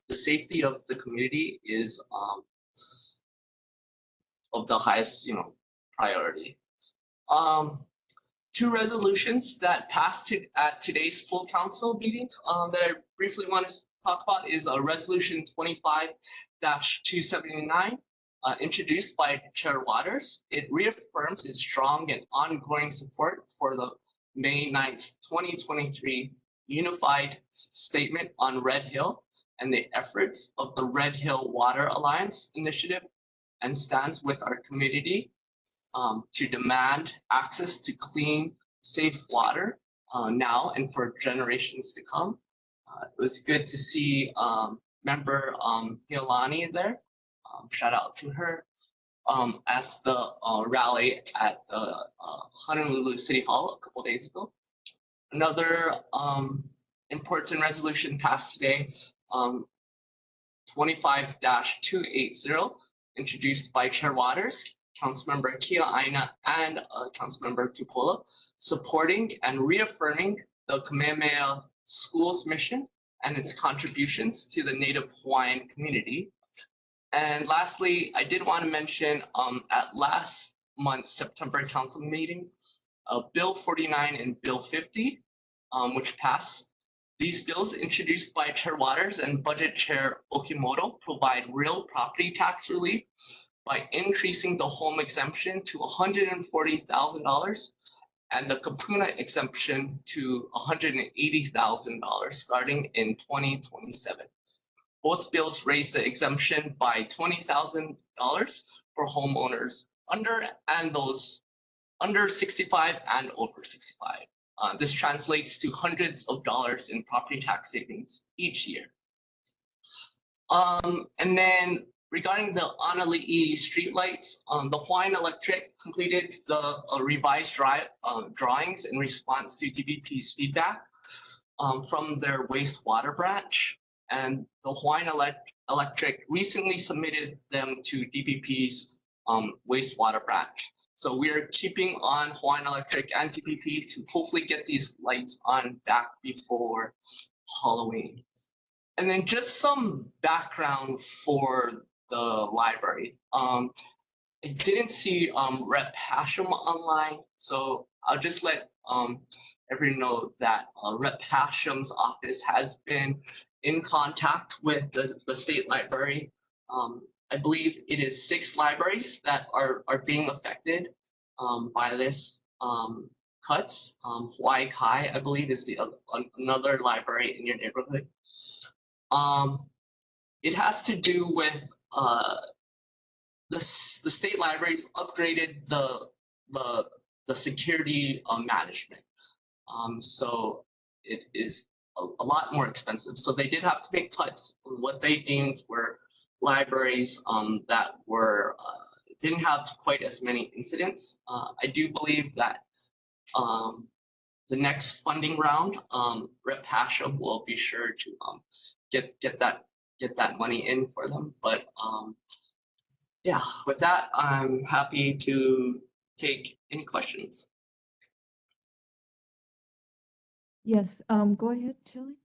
the safety of the community is of the highest priority. Two resolutions that passed at today's full council meeting that I briefly want to talk about is resolution 25-279 introduced by Chair Waters. It reaffirms its strong and ongoing support for the May 9th, 2023 Unified Statement on Red Hill and the efforts of the Red Hill Water Alliance initiative, and stands with our community to demand access to clean, safe water now and for generations to come. It was good to see member Kalani there. Shout out to her at the rally at the Honolulu City Hall a couple days ago. Another important resolution passed today, 25-280, introduced by Chair Waters, Councilmember Kuli'ou'ou, and Councilmember Tupola, supporting and reaffirming the Kamehameha School's mission and its contributions to the Native Hawaiian community. And lastly, I did want to mention at last month's September council meeting, Bill 49 and Bill 50, which passed. These bills introduced by Chair Waters and Budget Chair Okimoto provide real property tax relief by increasing the home exemption to $140,000 and the kapuna exemption to $180,000 starting in 2027. Both bills raise the exemption by $20,000 for homeowners under 65 and over 65. This translates to hundreds of dollars in property tax savings each year. And then regarding the Honolulu streetlights, the Hawaiian Electric completed the revised drawings in response to DBP's feedback from their wastewater branch. And the Hawaiian Electric recently submitted them to DBP's wastewater branch. So we are keeping on Hawaiian Electric and DPP to hopefully get these lights on back before Halloween. And then just some background for the library. I didn't see Rep Hashem online, so I'll just let everyone know that Rep Hashem's office has been in contact with the state library. I believe it is 6 libraries that are being affected by this cuts. Hawaii Kai, I believe, is the another library in your neighborhood. It has to do with the state libraries upgraded the security management. So it is a lot more expensive. So they did have to make cuts on what they deemed were libraries that were didn't have quite as many incidents. I do believe that the next funding round, Rep Hashem will be sure to get that money in for them. But yeah, with that, I'm happy to take any questions. Yes, go ahead, Shelley.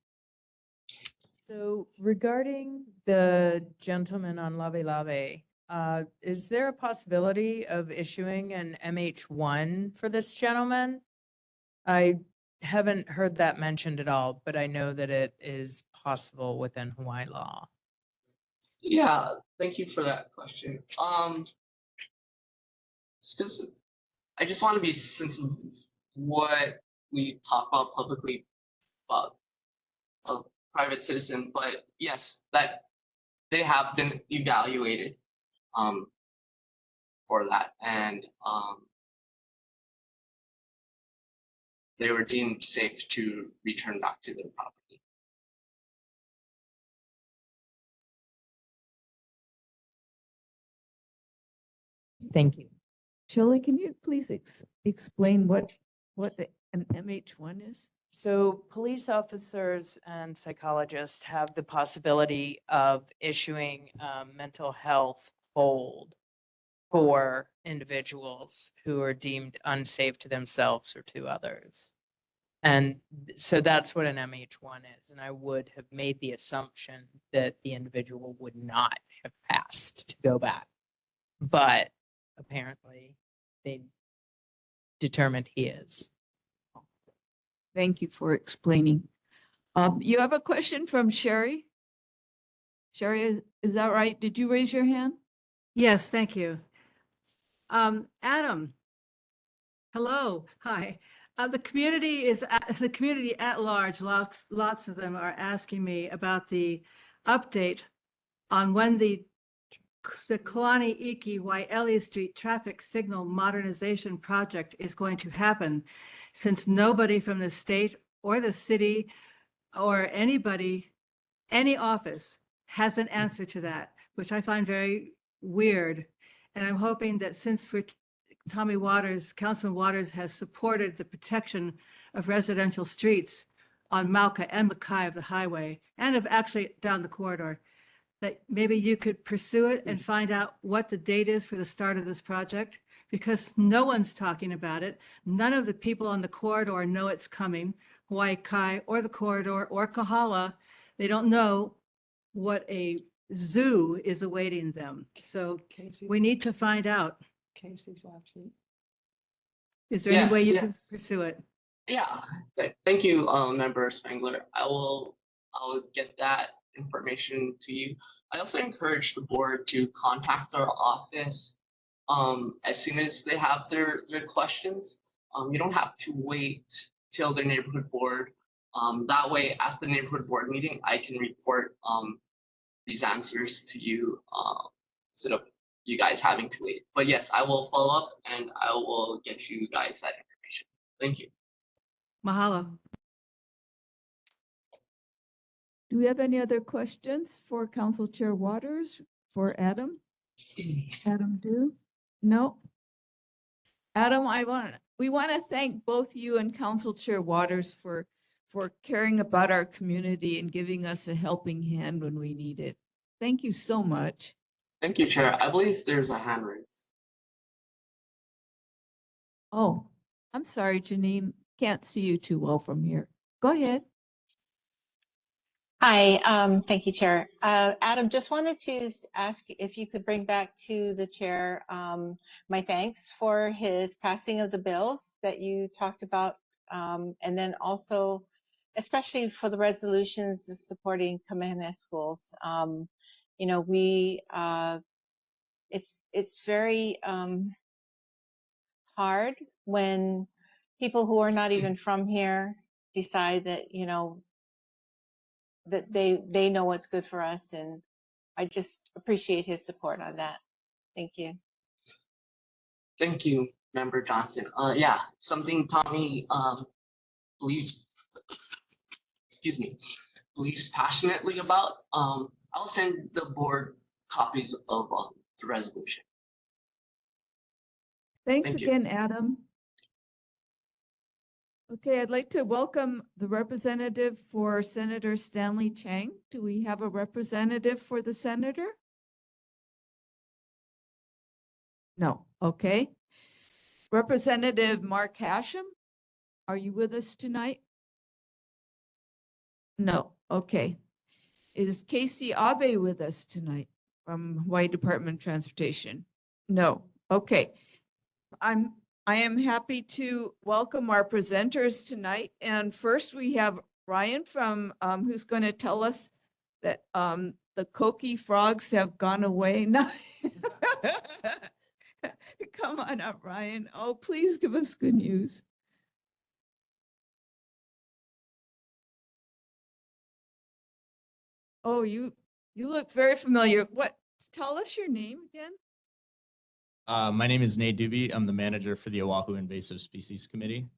So regarding the gentleman on Lave Lave, is there a possibility of issuing an MH1 for this gentleman? I haven't heard that mentioned at all, but I know that it is possible within Hawaii law. Yeah, thank you for that question. It's just, I just want to be sensitive to what we talk about publicly about a private citizen, but yes, that they have been evaluated for that, and they were deemed safe to return back to their property. Thank you. Shelley, can you please explain what an MH1 is? So police officers and psychologists have the possibility of issuing a mental health hold for individuals who are deemed unsafe to themselves or to others. And so that's what an MH1 is. And I would have made the assumption that the individual would not have passed to go back. But apparently they determined he is. Thank you for explaining. You have a question from Sherry? Sherry, is that right? Did you raise your hand? Yes, thank you. Adam, hello, hi. The community at large, lots of them are asking me about the update on when the Kalani Iki Wai'ele Street traffic signal modernization project is going to happen, since nobody from the state or the city or anybody, any office has an answer to that, which I find very weird. And I'm hoping that since Councilman Waters has supported the protection of residential streets on Mauka and Makai of the highway, and of actually down the corridor, that maybe you could pursue it and find out what the date is for the start of this project, because no one's talking about it. None of the people on the corridor know it's coming, Hawaii Kai or the corridor or Kahala. They don't know what a zoo is awaiting them. So we need to find out. Casey's absent. Is there any way you Yes. can pursue it? Yeah, thank you, Member Spangler. I'll get that information to you. I also encourage the board to contact our office as soon as they have their questions. You don't have to wait till the neighborhood board. That way, at the neighborhood board meeting, I can report these answers to you instead of you guys having to wait. But yes, I will follow up and I will get you guys that information. Thank you. Mahalo. Do we have any other questions for Council Chair Waters, for Adam? Adam, do? No? Adam, we want to thank both you and Council Chair Waters for caring about our community and giving us a helping hand when we need it. Thank you so much. Thank you, Chair. I believe there's a hand raise. Oh, I'm sorry, Janine. Can't see you too well from here. Go ahead. Hi, thank you, Chair. Adam, just wanted to ask if you could bring back to the chair my thanks for his passing of the bills that you talked about, and then also, especially for the resolutions supporting Kamehameha schools. You know, it's very hard when people who are not even from here decide that, you know, that they know what's good for us, and I just appreciate his support on that. Thank you. Thank you, Member Johnson. Yeah, something Tommy believes, excuse me, believes passionately about. I'll send the board copies of the resolution. Thanks Thank you. again, Adam. Okay, I'd like to welcome the representative for Senator Stanley Chang. Do we have a representative for the senator? No, okay. Representative Mark Hashem, are you with us tonight? No, okay. Is Casey Abe with us tonight from Hawaii Department of Transportation? No, okay. I am happy to welcome our presenters tonight. And first we have Ryan from who's going to tell us that the Koki frogs have gone away. No. Come on up, Ryan. Oh, please give us good news. Oh, you look very familiar. What? Tell us your name again. My name is Nate Doobie. I'm the manager for the Oahu Invasive Species Committee.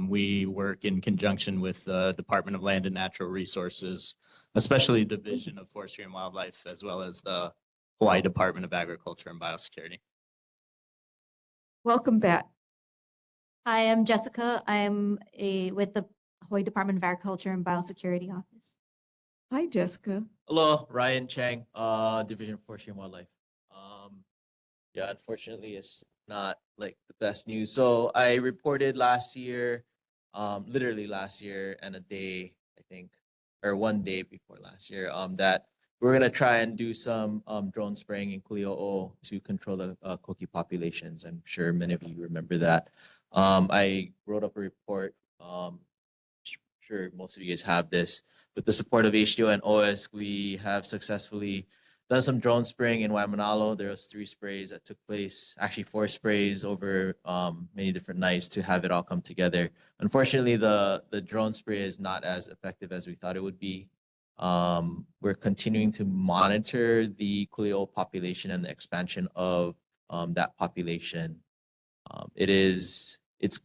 We work in conjunction with the Department of Land and Natural Resources, especially the Division of Forestry and Wildlife, as well as the Hawaii Department of Agriculture and Biosecurity. Welcome back. Hi, I'm Jessica. I'm with the Hawaii Department of Agriculture and Biosecurity Office. Hi, Jessica. Hello, Ryan Chang, Division of Forestry and Wildlife. Yeah, unfortunately, it's not like the best news. So I reported last year, literally last year and a day, I think, or one day before last year, that we're gonna try and do some drone spraying in Kuli'ou'ou to control the koki populations. I'm sure many of you remember that. I wrote up a report. Sure most of you guys have this. With the support of HDO and OS, we have successfully done some drone spraying in Waimanalo. There was 3 sprays that took place, actually 4 sprays over many different nights to have it all come together. Unfortunately, the drone spray is not as effective as we thought it would be. We're continuing to monitor the Kuli'ou'ou population and the expansion of that population. It's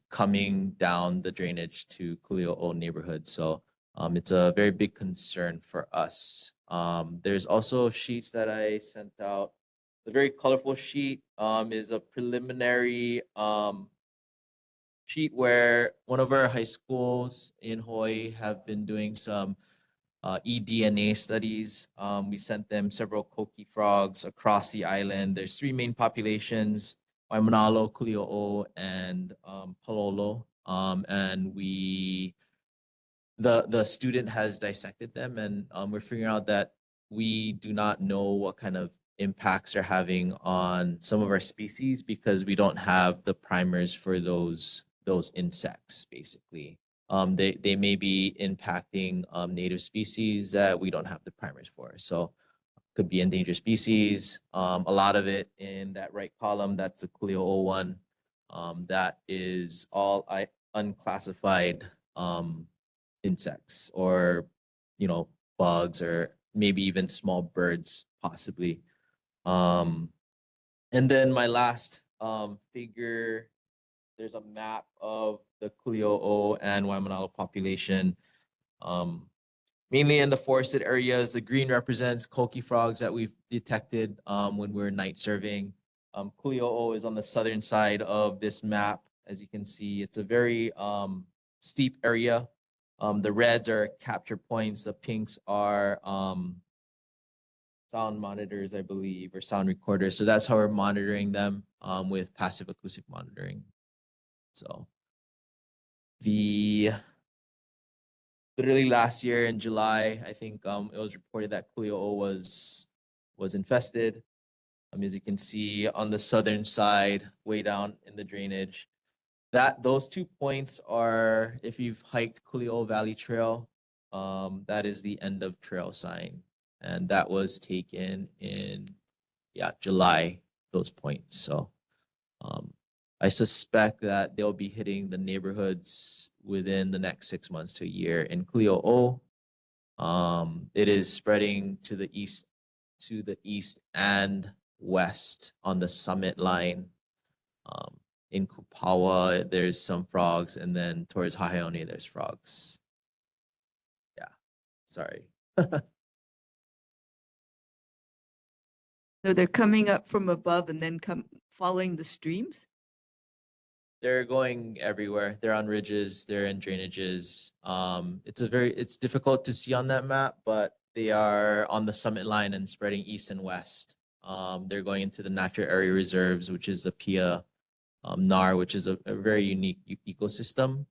coming down the drainage to Kuli'ou'ou neighborhood. So it's a very big concern for us. There's also sheets that I sent out. The very colorful sheet is a preliminary sheet where one of our high schools in Hawaii have been doing some eDNA studies. We sent them several koki frogs across the island. There's 3 main populations: Waimanalo, Kuli'ou'ou, and Palolo. And the student has dissected them, and we're figuring out that we do not know what kind of impacts they're having on some of our species because we don't have the primers for those insects, basically. They may be impacting native species that we don't have the primers for. So could be endangered species. A lot of it in that right column, that's the Kuli'ou'ou one. That is all unclassified insects or, bugs or maybe even small birds, possibly. And then my last figure, there's a map of the Kuli'ou'ou and Waimanalo population. Mainly in the forested areas. The green represents koki frogs that we've detected when we're night surveying. Kuli'ou'ou is on the southern side of this map. As you can see, it's a very steep area. The reds are capture points. The pinks are sound monitors, I believe, or sound recorders. So that's how we're monitoring them with passive acoustic monitoring. So literally last year in July, I think it was reported that Kuli'ou'ou was infested. As you can see on the southern side, way down in the drainage. Those 2 points are, if you've hiked Kuli'ou'ou Valley Trail, that is the end of trail sign. And that was taken in, July, those points. So I suspect that they'll be hitting the neighborhoods within the next 6 months to a year in Kuli'ou'ou. It is spreading to the east and west on the summit line. In Kupawa, there's some frogs, and then towards Hahaione, there's frogs. Yeah, sorry. So they're coming up from above and then following the streams? They're going everywhere. They're on ridges, they're in drainages. It's difficult to see on that map, but they are on the summit line and spreading east and west. They're going into the natural area reserves, which is the Pia NAR, which is a very unique ecosystem.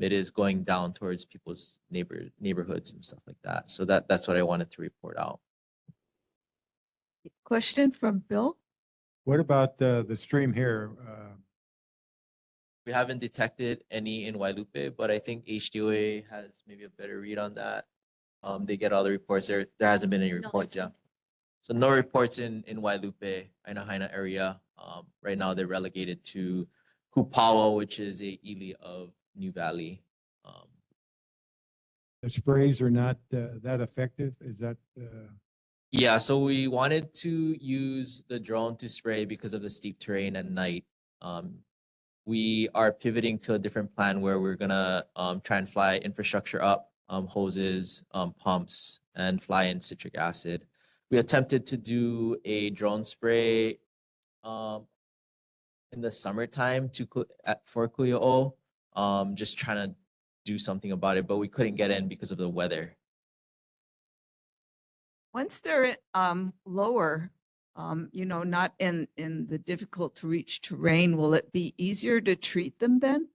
It is going down towards people's neighborhoods and stuff like that. So that's what I wanted to report out. Question from Bill? What about the stream here? We haven't detected any in Wailupe, but I think HDOA has maybe a better read on that. They get all the reports there. There hasn't been any reports yet. So no reports in Wailupe, Ainahaina area. Right now they're relegated to Kupawa, which is a ili of New Valley. The sprays are not that effective? Is that? Yeah, so we wanted to use the drone to spray because of the steep terrain at night. We are pivoting to a different plan where we're gonna try and fly infrastructure up, hoses, pumps, and fly in citric acid. We attempted to do a drone spray in the summertime for Kuli'ou'ou, just trying to do something about it, but we couldn't get in because of the weather. Once they're lower, not in the difficult to reach terrain, will it be easier to treat them then?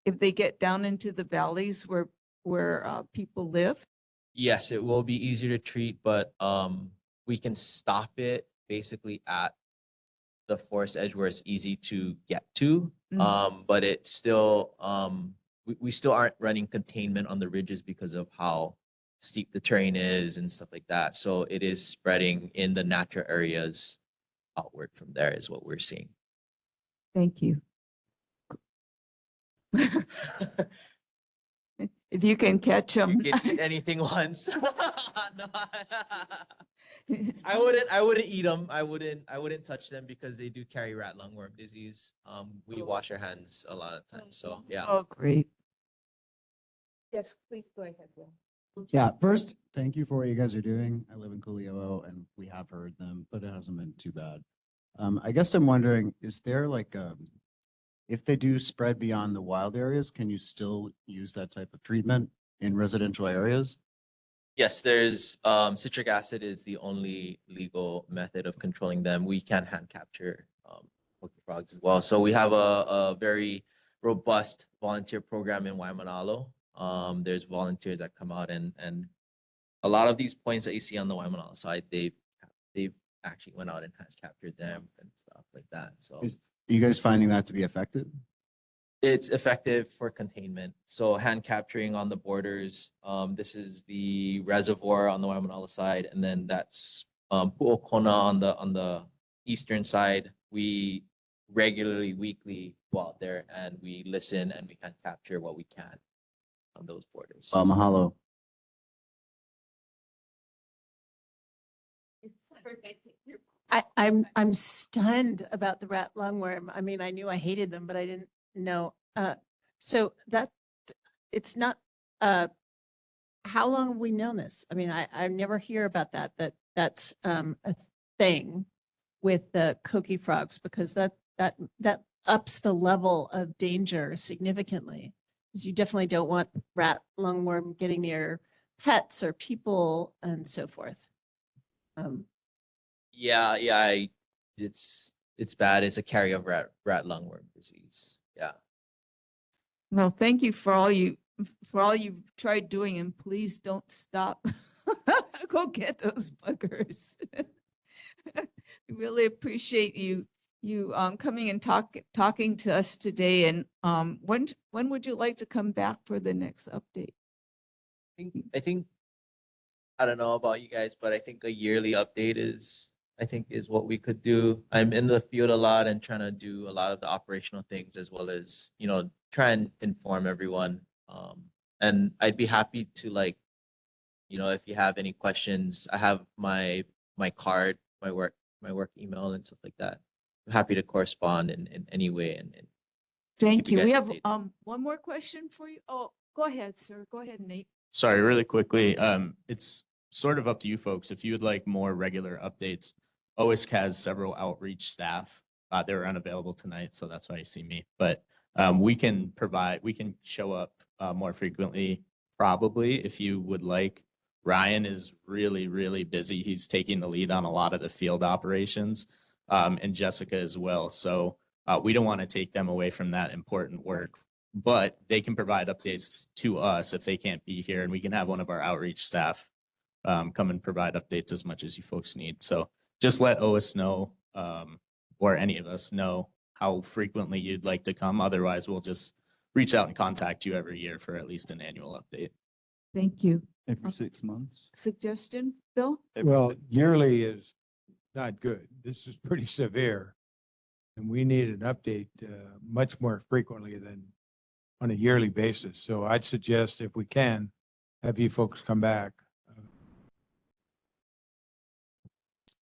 If they get down into the valleys where people live? Yes, it will be easier to treat, but we can stop it basically at the forest edge where it's easy to get to. But it's still, we still aren't running containment on the ridges because of how steep the terrain is and stuff like that. So it is spreading in the natural areas outward from there is what we're seeing. Thank you. If you can catch them. You can eat anything once. No, I wouldn't eat them. I wouldn't touch them because they do carry rat lungworm disease. We wash our hands a lot of times. So yeah. Oh, great. Yes, please go ahead, Will. Yeah, first, thank you for what you guys are doing. I live in Kuli'ou'ou and we have heard them, but it hasn't been too bad. I guess I'm wondering, is there like if they do spread beyond the wild areas, can you still use that type of treatment in residential areas? Yes, there's citric acid is the only legal method of controlling them. We can hand capture frogs as well. So we have a very robust volunteer program in Waimanalo. There's volunteers that come out and a lot of these points that you see on the Waimanalo side, they've actually went out and has captured them and stuff like that. So Are you guys finding that to be effective? it's effective for containment. So hand capturing on the borders. This is the reservoir on the Waimanalo side, and then that's Pu'okona on the eastern side. We regularly, weekly go out there and we listen and we can capture what we can on those borders. Mahalo. I'm stunned about the rat lungworm. I mean, I knew I hated them, but I didn't know. So that it's not. How long have we known this? I mean, I never hear about that's a thing with the coqui frogs because that ups the level of danger significantly. Because you definitely don't want rat lungworm getting near pets or people and so forth. Yeah, it's bad. It's a carrier of rat lungworm disease. Yeah. Well, thank you for all you for all you've tried doing, and please don't stop. Go get those buggers. We really appreciate you coming and talking to us today. And when would you like to come back for the next update? I think I don't know about you guys, but I think a yearly update is what we could do. I'm in the field a lot and trying to do a lot of the operational things as well as, try and inform everyone. And I'd be happy to if you have any questions, I have my card, my work email and stuff like that. I'm happy to correspond in any way and Thank keep you you. We guys have updated. one more question for you. Oh, go ahead, sir. Go ahead, Nate. Sorry, really quickly. It's sort of up to you folks. If you would like more regular updates, OISC has several outreach staff. They were unavailable tonight, so that's why you see me. But we can show up more frequently, probably, if you would like. Ryan is really, really busy. He's taking the lead on a lot of the field operations, and Jessica as well. So we don't want to take them away from that important work, but they can provide updates to us if they can't be here, and we can have one of our outreach staff come and provide updates as much as you folks need. So just let OIS know, or any of us know how frequently you'd like to come. Otherwise, we'll just reach out and contact you every year for at least an annual update. Thank you. Every 6 months. Suggestion, Bill? Well, yearly is not good. This is pretty severe. And we need an update much more frequently than on a yearly basis. So I'd suggest if we can, have you folks come back.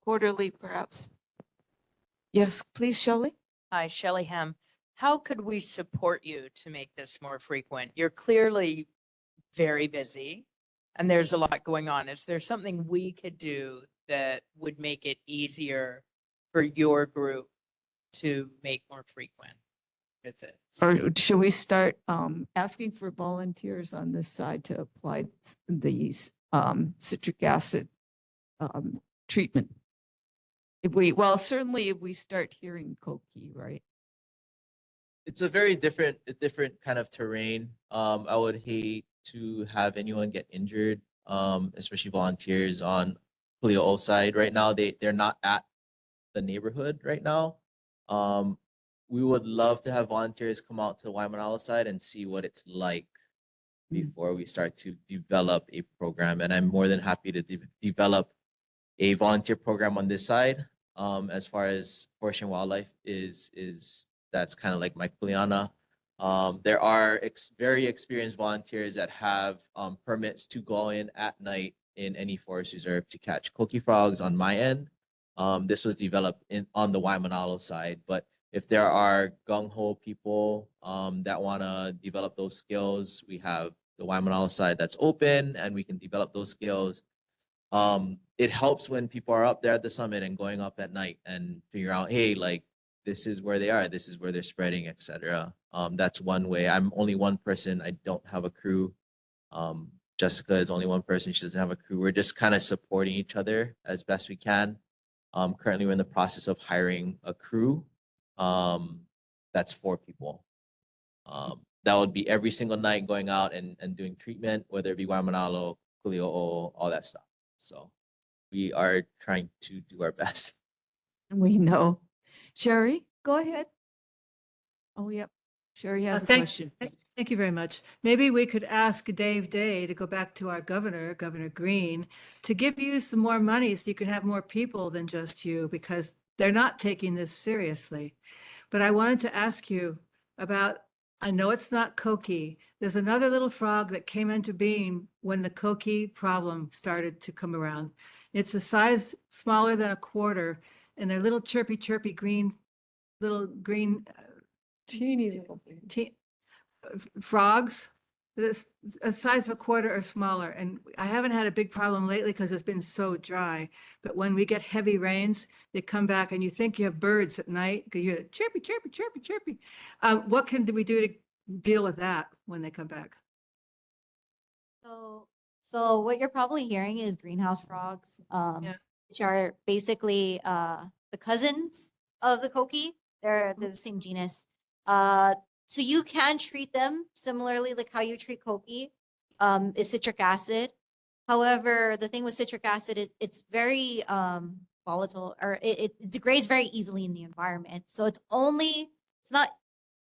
Quarterly, perhaps. Yes, please, Shelley. Hi, Shelley Hem. How could we support you to make this more frequent? You're clearly very busy and there's a lot going on. Is there something we could do that would make it easier for your group to make more frequent visits? Or should we start asking for volunteers on this side to apply these citric acid treatment? Certainly if we start hearing coqui, right? It's a very different kind of terrain. I would hate to have anyone get injured, especially volunteers on Kuli'ou'ou side. Right now, they're not at the neighborhood right now. We would love to have volunteers come out to the Waimanalo side and see what it's like before we start to develop a program. And I'm more than happy to develop a volunteer program on this side. As far as Forest and Wildlife is that's kind of like my kuleana. There are very experienced volunteers that have permits to go in at night in any forest reserve to catch coqui frogs on my end. This was developed on the Waimanalo side, but if there are gung-ho people that want to develop those skills, we have the Waimanalo side that's open and we can develop those skills. It helps when people are up there at the summit and going up at night and figure out, hey, like, this is where they are, this is where they're spreading, etc. That's one way. I'm only one person. I don't have a crew. Jessica is only one person. She doesn't have a crew. We're just kind of supporting each other as best we can. Currently, we're in the process of hiring a crew. That's 4 people. That would be every single night going out and doing treatment, whether it be Waimanalo, Kuli'ou'ou, all that stuff. So we are trying to do our best. We know. Sherry, go ahead. Oh, yep. Sherry has a question. Thank you very much. Maybe we could ask Dave Day to go back to our governor, Governor Green, to give you some more money so you can have more people than just you, because they're not taking this seriously. But I wanted to ask you about, I know it's not coqui. There's another little frog that came into being when the coqui problem started to come around. It's a size smaller than a quarter, and they're little chirpy green, teeny little frogs. This a size of a quarter or smaller. And I haven't had a big problem lately because it's been so dry. But when we get heavy rains, they come back and you think you have birds at night. You hear chirpy, chirpy, chirpy, chirpy. What can we do to deal with that when they come back? So what you're probably hearing is greenhouse frogs, which are basically the cousins of the coqui. They're the same genus. So you can treat them similarly like how you treat koki, is citric acid. However, the thing with citric acid is it's very volatile, or it degrades very easily in the environment. So it's not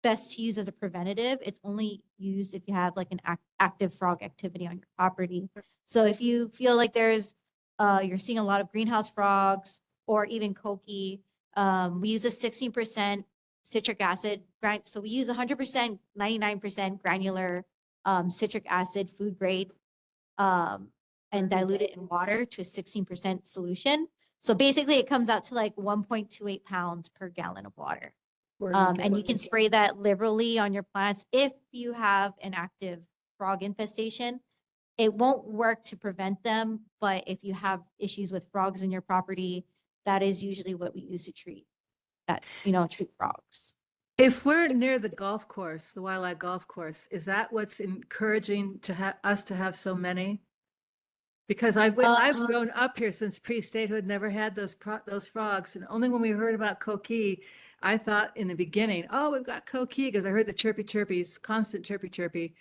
best to use as a preventative. It's only used if you have like an active frog activity on your property. So if you feel like you're seeing a lot of greenhouse frogs or even koki, we use a 16% citric acid. So we use 100%, 99% granular citric acid food grade, and dilute it in water to a 16% solution. So basically it comes out to like 1.28 pounds per gallon of water. And you can spray that liberally on your plants if you have an active frog infestation. It won't work to prevent them, but if you have issues with frogs in your property, that is usually what we use to treat frogs. If we're near the golf course, the wildlife golf course, is that what's encouraging us to have so many? Because I've grown up here since pre-statehood, never had those frogs, and only when we heard about koki, I thought in the beginning, oh, we've got koki, because I heard the chirpies, constant chirpy,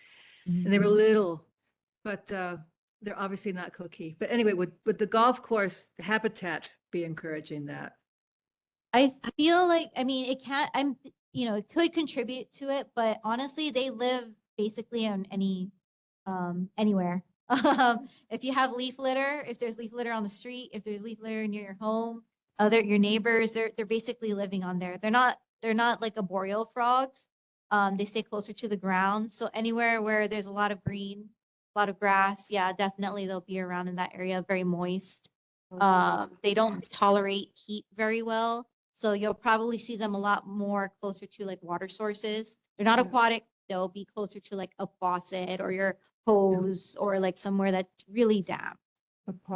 and they were little, but they're obviously not koki. But anyway, would the golf course habitat be encouraging that? I feel like, it could contribute to it, but honestly, they live basically on anywhere. If you have leaf litter, if there's leaf litter on the street, if there's leaf litter near your home, your neighbors, they're basically living on there. They're not like arboreal frogs. They stay closer to the ground. So anywhere where there's a lot of green, a lot of grass, yeah, definitely they'll be around in that area, very moist. They don't tolerate heat very well. So you'll probably see them a lot more closer to like water sources. They're not aquatic. They'll be closer to like a faucet or your hose or like somewhere that's really damp.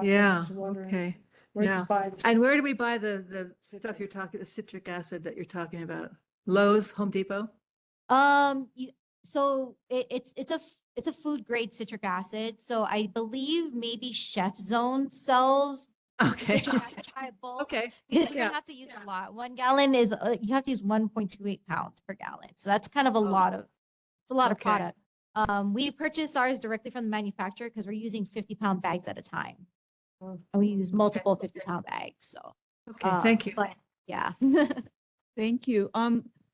Yeah, okay. Yeah. And where do we buy the stuff you're talking, the citric acid that you're talking about? Lowe's, Home Depot? So it's a food grade citric acid. So I believe maybe Chef Zone sells citric acid by bulk. Okay. Because you're gonna have to use a lot. 1 gallon is you have to use 1.28 pounds per gallon. So that's kind of a lot of of product. We purchase ours directly from the manufacturer because we're using 50-pound bags at a time. And we use multiple 50-pound bags. So thank you. But yeah. Thank you.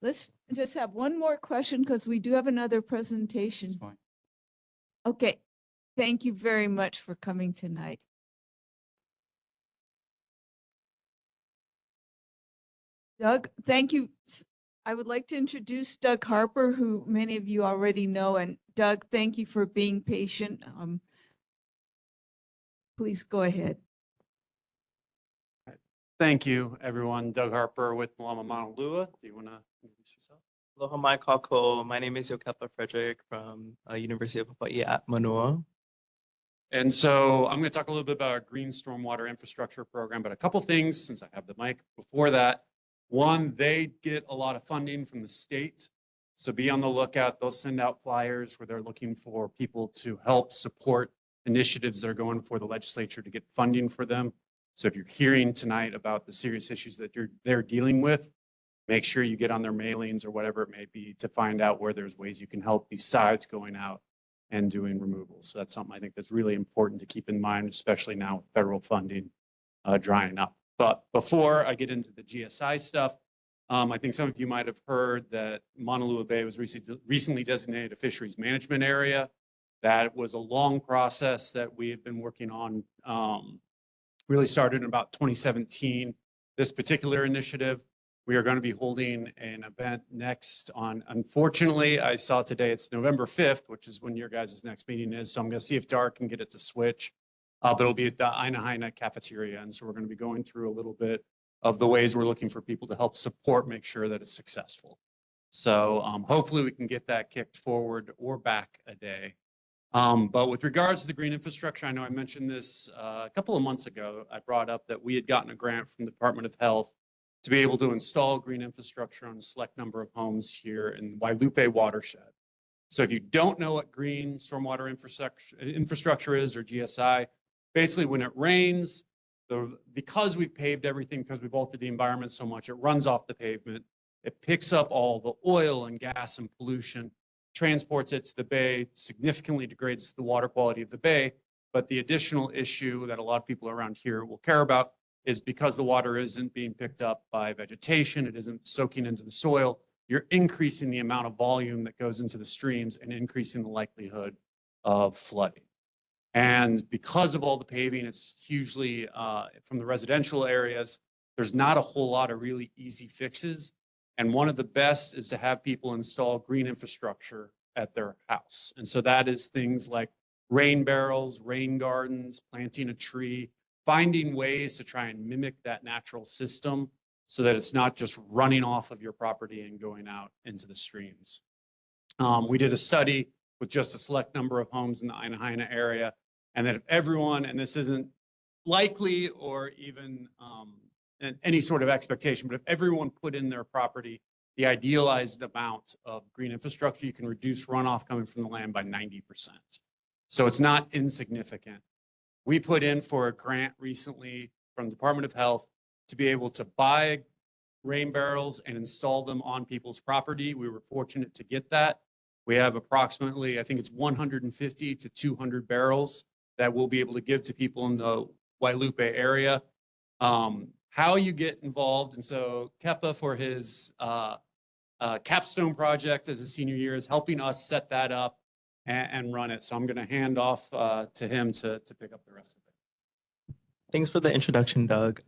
Let's just have one more question because we do have another presentation. Okay. Thank you very much for coming tonight. Doug, thank you. I would like to introduce Doug Harper, who many of you already know. And Doug, thank you for being patient. Please go ahead. Thank you, everyone. Doug Harper with Malama Mauna Lua. Do you want to introduce yourself? Aloha mai kākou. My name is Yokepa Frederick from University of Hawaii at Manoa. And so I'm going to talk a little bit about our Green Stormwater Infrastructure Program, but a couple things since I have the mic before that. One, they get a lot of funding from the state. So be on the lookout. They'll send out flyers where they're looking for people to help support initiatives that are going for the legislature to get funding for them. So if you're hearing tonight about the serious issues that they're dealing with, make sure you get on their mailings or whatever it may be to find out where there's ways you can help besides going out and doing removals. So that's something I think that's really important to keep in mind, especially now with federal funding drying up. But before I get into the GSI stuff, I think some of you might have heard that Mauna Lua Bay was recently designated a fisheries management area. That was a long process that we had been working on, really started in about 2017. This particular initiative, we are going to be holding an event next on, unfortunately, I saw today it's November 5th, which is when your guys' next meeting is. So I'm going to see if Dark can get it to switch. But it'll be at the Aina Haina cafeteria. And so we're going to be going through a little bit of the ways we're looking for people to help support, make sure that it's successful. So hopefully we can get that kicked forward or back a day. But with regards to the green infrastructure, I know I mentioned this a couple of months ago. I brought up that we had gotten a grant from the Department of Health to be able to install green infrastructure on a select number of homes here in the Wailupe watershed. So if you don't know what green stormwater infrastructure is, or GSI, basically when it rains, because we've paved everything, because we've altered the environment so much, it runs off the pavement. It picks up all the oil and gas and pollution, transports it to the bay, significantly degrades the water quality of the bay. But the additional issue that a lot of people around here will care about is because the water isn't being picked up by vegetation, it isn't soaking into the soil, you're increasing the amount of volume that goes into the streams and increasing the likelihood of flooding. And because of all the paving, it's hugely from the residential areas, there's not a whole lot of really easy fixes. And one of the best is to have people install green infrastructure at their house. And so that is things like rain barrels, rain gardens, planting a tree, finding ways to try and mimic that natural system so that it's not just running off of your property and going out into the streams. We did a study with just a select number of homes in the Ainahaina area, and that if everyone, and this isn't likely or even any sort of expectation, but if everyone put in their property the idealized amount of green infrastructure, you can reduce runoff coming from the land by 90%. So it's not insignificant. We put in for a grant recently from the Department of Health to be able to buy rain barrels and install them on people's property. We were fortunate to get that. We have approximately, I think it's 150 to 200 barrels that we'll be able to give to people in the Wailupe area. How you get involved, and so Kepa for his capstone project as a senior year is helping us set that up and run it. So I'm going to hand off to him to pick up the rest of it. Thanks for the introduction, Doug.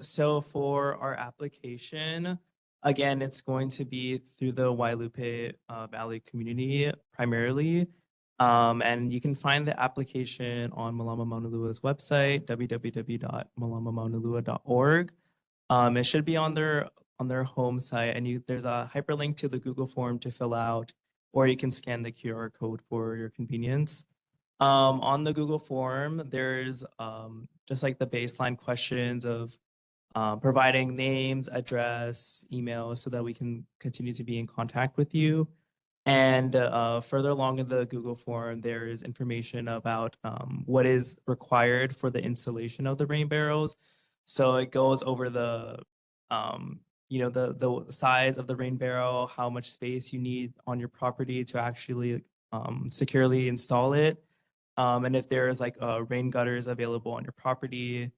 So for our application, again, it's going to be through the Wailupe Valley community primarily. And you can find the application on Malama Maunalua's website, www.malamamaunalua.org. It should be on their home site, and there's a hyperlink to the Google form to fill out, or you can scan the QR code for your convenience. On the Google form, there's just like the baseline questions of providing names, address, email, so that we can continue to be in contact with you. And further along in the Google form, there is information about what is required for the installation of the rain barrels. So it goes over the size of the rain barrel, how much space you need on your property to actually securely install it. And if there's like rain gutters available on your property,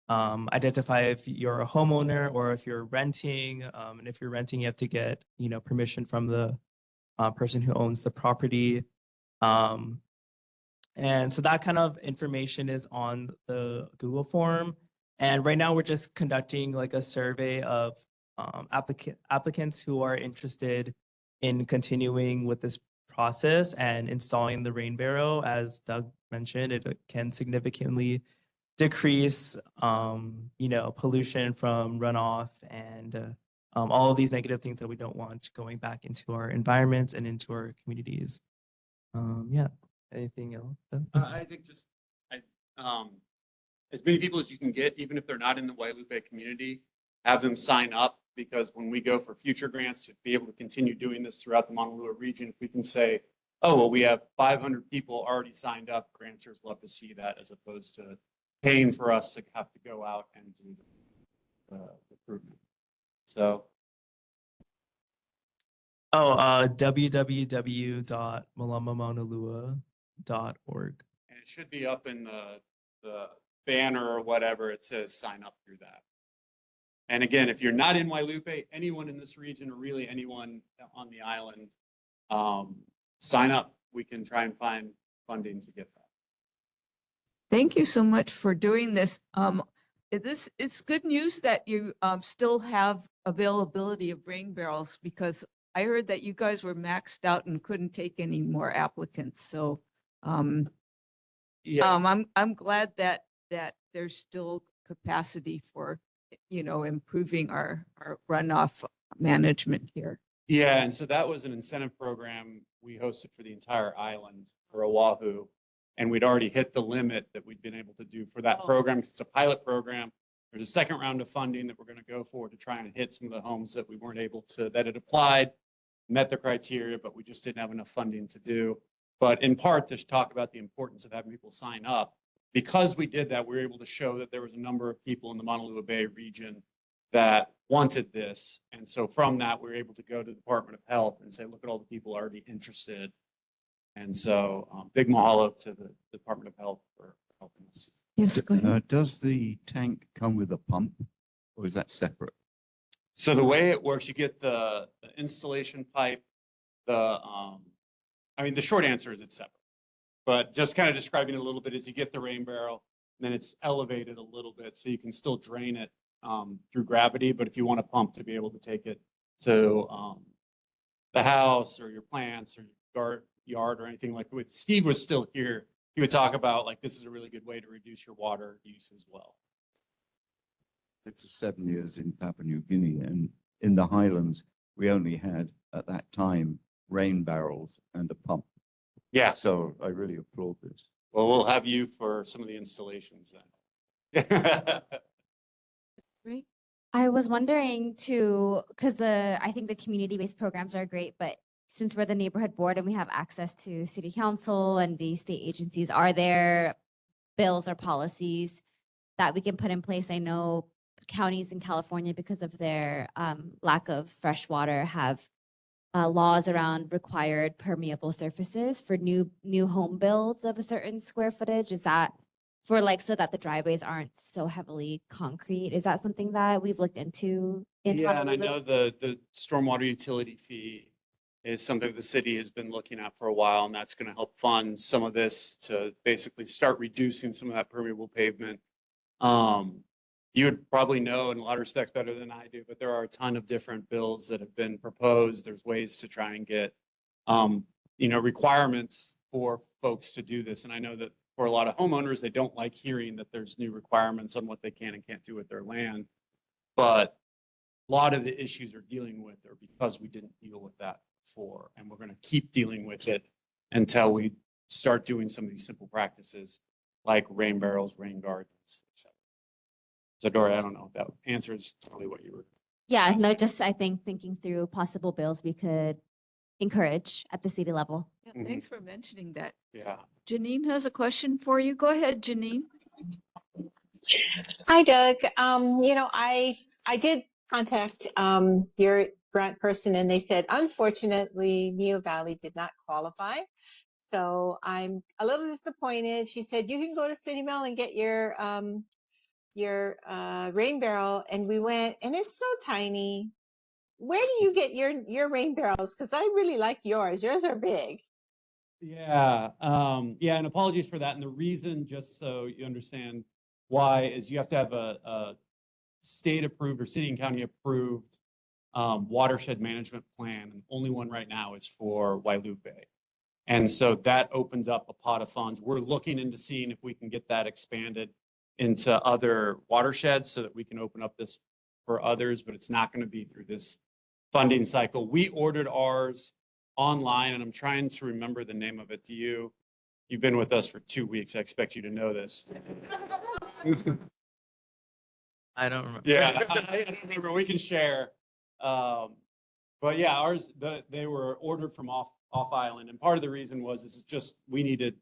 identify if you're a homeowner or if you're renting. And if you're renting, you have to get permission from the person who owns the property. And so that kind of information is on the Google form. And right now we're just conducting like a survey of applicants who are interested in continuing with this process and installing the rain barrel. As Doug mentioned, it can significantly decrease, pollution from runoff and all of these negative things that we don't want going back into our environments and into our communities. Yeah. Anything else? I think just as many people as you can get, even if they're not in the Wailupe community, have them sign up, because when we go for future grants to be able to continue doing this throughout the Mauna Lua region, if we can say, oh, well, we have 500 people already signed up, grantors love to see that, as opposed to paying for us to have to go out and do the recruitment. So. www.malamamaunalua.org. And it should be up in the banner or whatever. It says sign up through that. And again, if you're not in Wailupe, anyone in this region or really anyone on the island, sign up. We can try and find funding to get that. Thank you so much for doing this. It's good news that you still have availability of rain barrels, because I heard that you guys were maxed out and couldn't take any more applicants. So Yeah. I'm glad that there's still capacity for improving our runoff management here. Yeah, and so that was an incentive program we hosted for the entire island for Oahu, and we'd already hit the limit that we'd been able to do for that program. It's a pilot program. There's a second round of funding that we're going to go for to try and hit some of the homes that we weren't able to, that had applied, met the criteria, but we just didn't have enough funding to do. But in part, to talk about the importance of having people sign up. Because we did that, we were able to show that there was a number of people in the Mauna Lua Bay region that wanted this. And so from that, we were able to go to the Department of Health and say, look at all the people already interested. And so big mahalo to the Department of Health for helping us. Yes, go ahead. Does the tank come with a pump or is that separate? So the way it works, you get the installation pipe, the short answer is it's separate. But just kind of describing it a little bit is you get the rain barrel, and then it's elevated a little bit so you can still drain it through gravity. But if you want a pump to be able to take it to the house or your plants or your yard or anything like that, if Steve was still here, he would talk about like this is a really good way to reduce your water use as well. For 7 years in Papua New Guinea and in the highlands, we only had at that time rain barrels and a pump. Yeah. So I really applaud this. Well, we'll have you for some of the installations then. Great. I was wondering too, because I think the community-based programs are great, but since we're the neighborhood board and we have access to city council and the state agencies, are there bills or policies that we can put in place? I know counties in California, because of their lack of fresh water, have laws around required permeable surfaces for new home builds of a certain square footage. Is that for like so that the driveways aren't so heavily concrete? Is that something that we've looked into in Yeah, and I Honolulu? know the stormwater utility fee is something the city has been looking at for a while, and that's going to help fund some of this to basically start reducing some of that permeable pavement. You would probably know in a lot of respects better than I do, but there are a ton of different bills that have been proposed. There's ways to try and get, requirements for folks to do this. And I know that for a lot of homeowners, they don't like hearing that there's new requirements on what they can and can't do with their land. But a lot of the issues we're dealing with are because we didn't deal with that before. And we're going to keep dealing with it until we start doing some of these simple practices like rain barrels, rain gardens, etc. So Dory, I don't know if that answers totally what you were. Yeah, no, just I think thinking through possible bills we could encourage at the city level. Yeah, thanks for mentioning that. Yeah. Janine has a question for you. Go ahead, Janine. Hi, Doug. I did contact your grant person, and they said unfortunately Neo Valley did not qualify. So I'm a little disappointed. She said you can go to City Mill and get your rain barrel, and we went, and it's so tiny. Where do you get your rain barrels? Because I really like yours. Yours are big. Yeah, and apologies for that. And the reason, just so you understand why, is you have to have a state approved or city and county approved watershed management plan. And only one right now is for Wailupe. And so that opens up a pot of funds. We're looking into seeing if we can get that expanded into other watersheds so that we can open up this for others, but it's not going to be through this funding cycle. We ordered ours online, and I'm trying to remember the name of it. You've been with us for 2 weeks. I expect you to know this. I don't remember. Yeah, I don't remember. We can share. But yeah, ours, they were ordered from off island. And part of the reason was this is just, we needed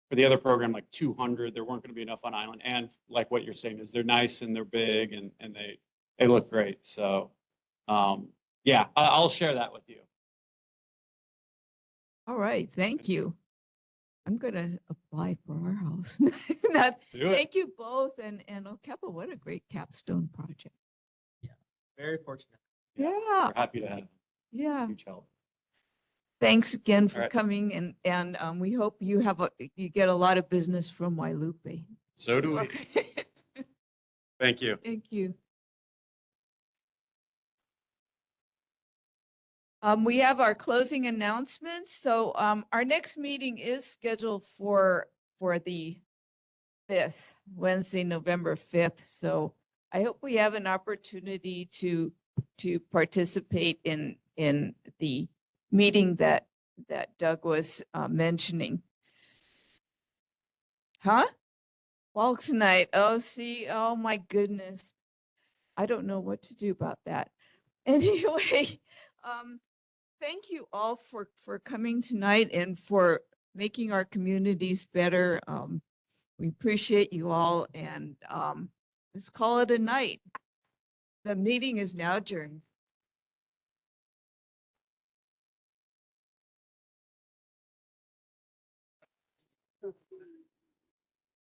for the other program, like 200, there weren't going to be enough on island. And like what you're saying is they're nice and they're big and they look great. So yeah, I'll share that with you. All right, thank you. I'm gonna apply for our house. Do it. Thank you both, and Okepa, what a great capstone project. Very fortunate. Yeah, We're happy to have yeah. huge help. Thanks again All for right. coming, and we hope you get a lot of business from Wailupe. So do we. Thank you. Thank you. We have our closing announcements. So our next meeting is scheduled for the 5th, Wednesday, November 5th. So I hope we have an opportunity to participate in the meeting that Doug was mentioning. Huh? Walks night. Oh my goodness. I don't know what to do about that. Anyway, thank you all for coming tonight and for making our communities better. We appreciate you all, and let's call it a night. The meeting is now adjourned.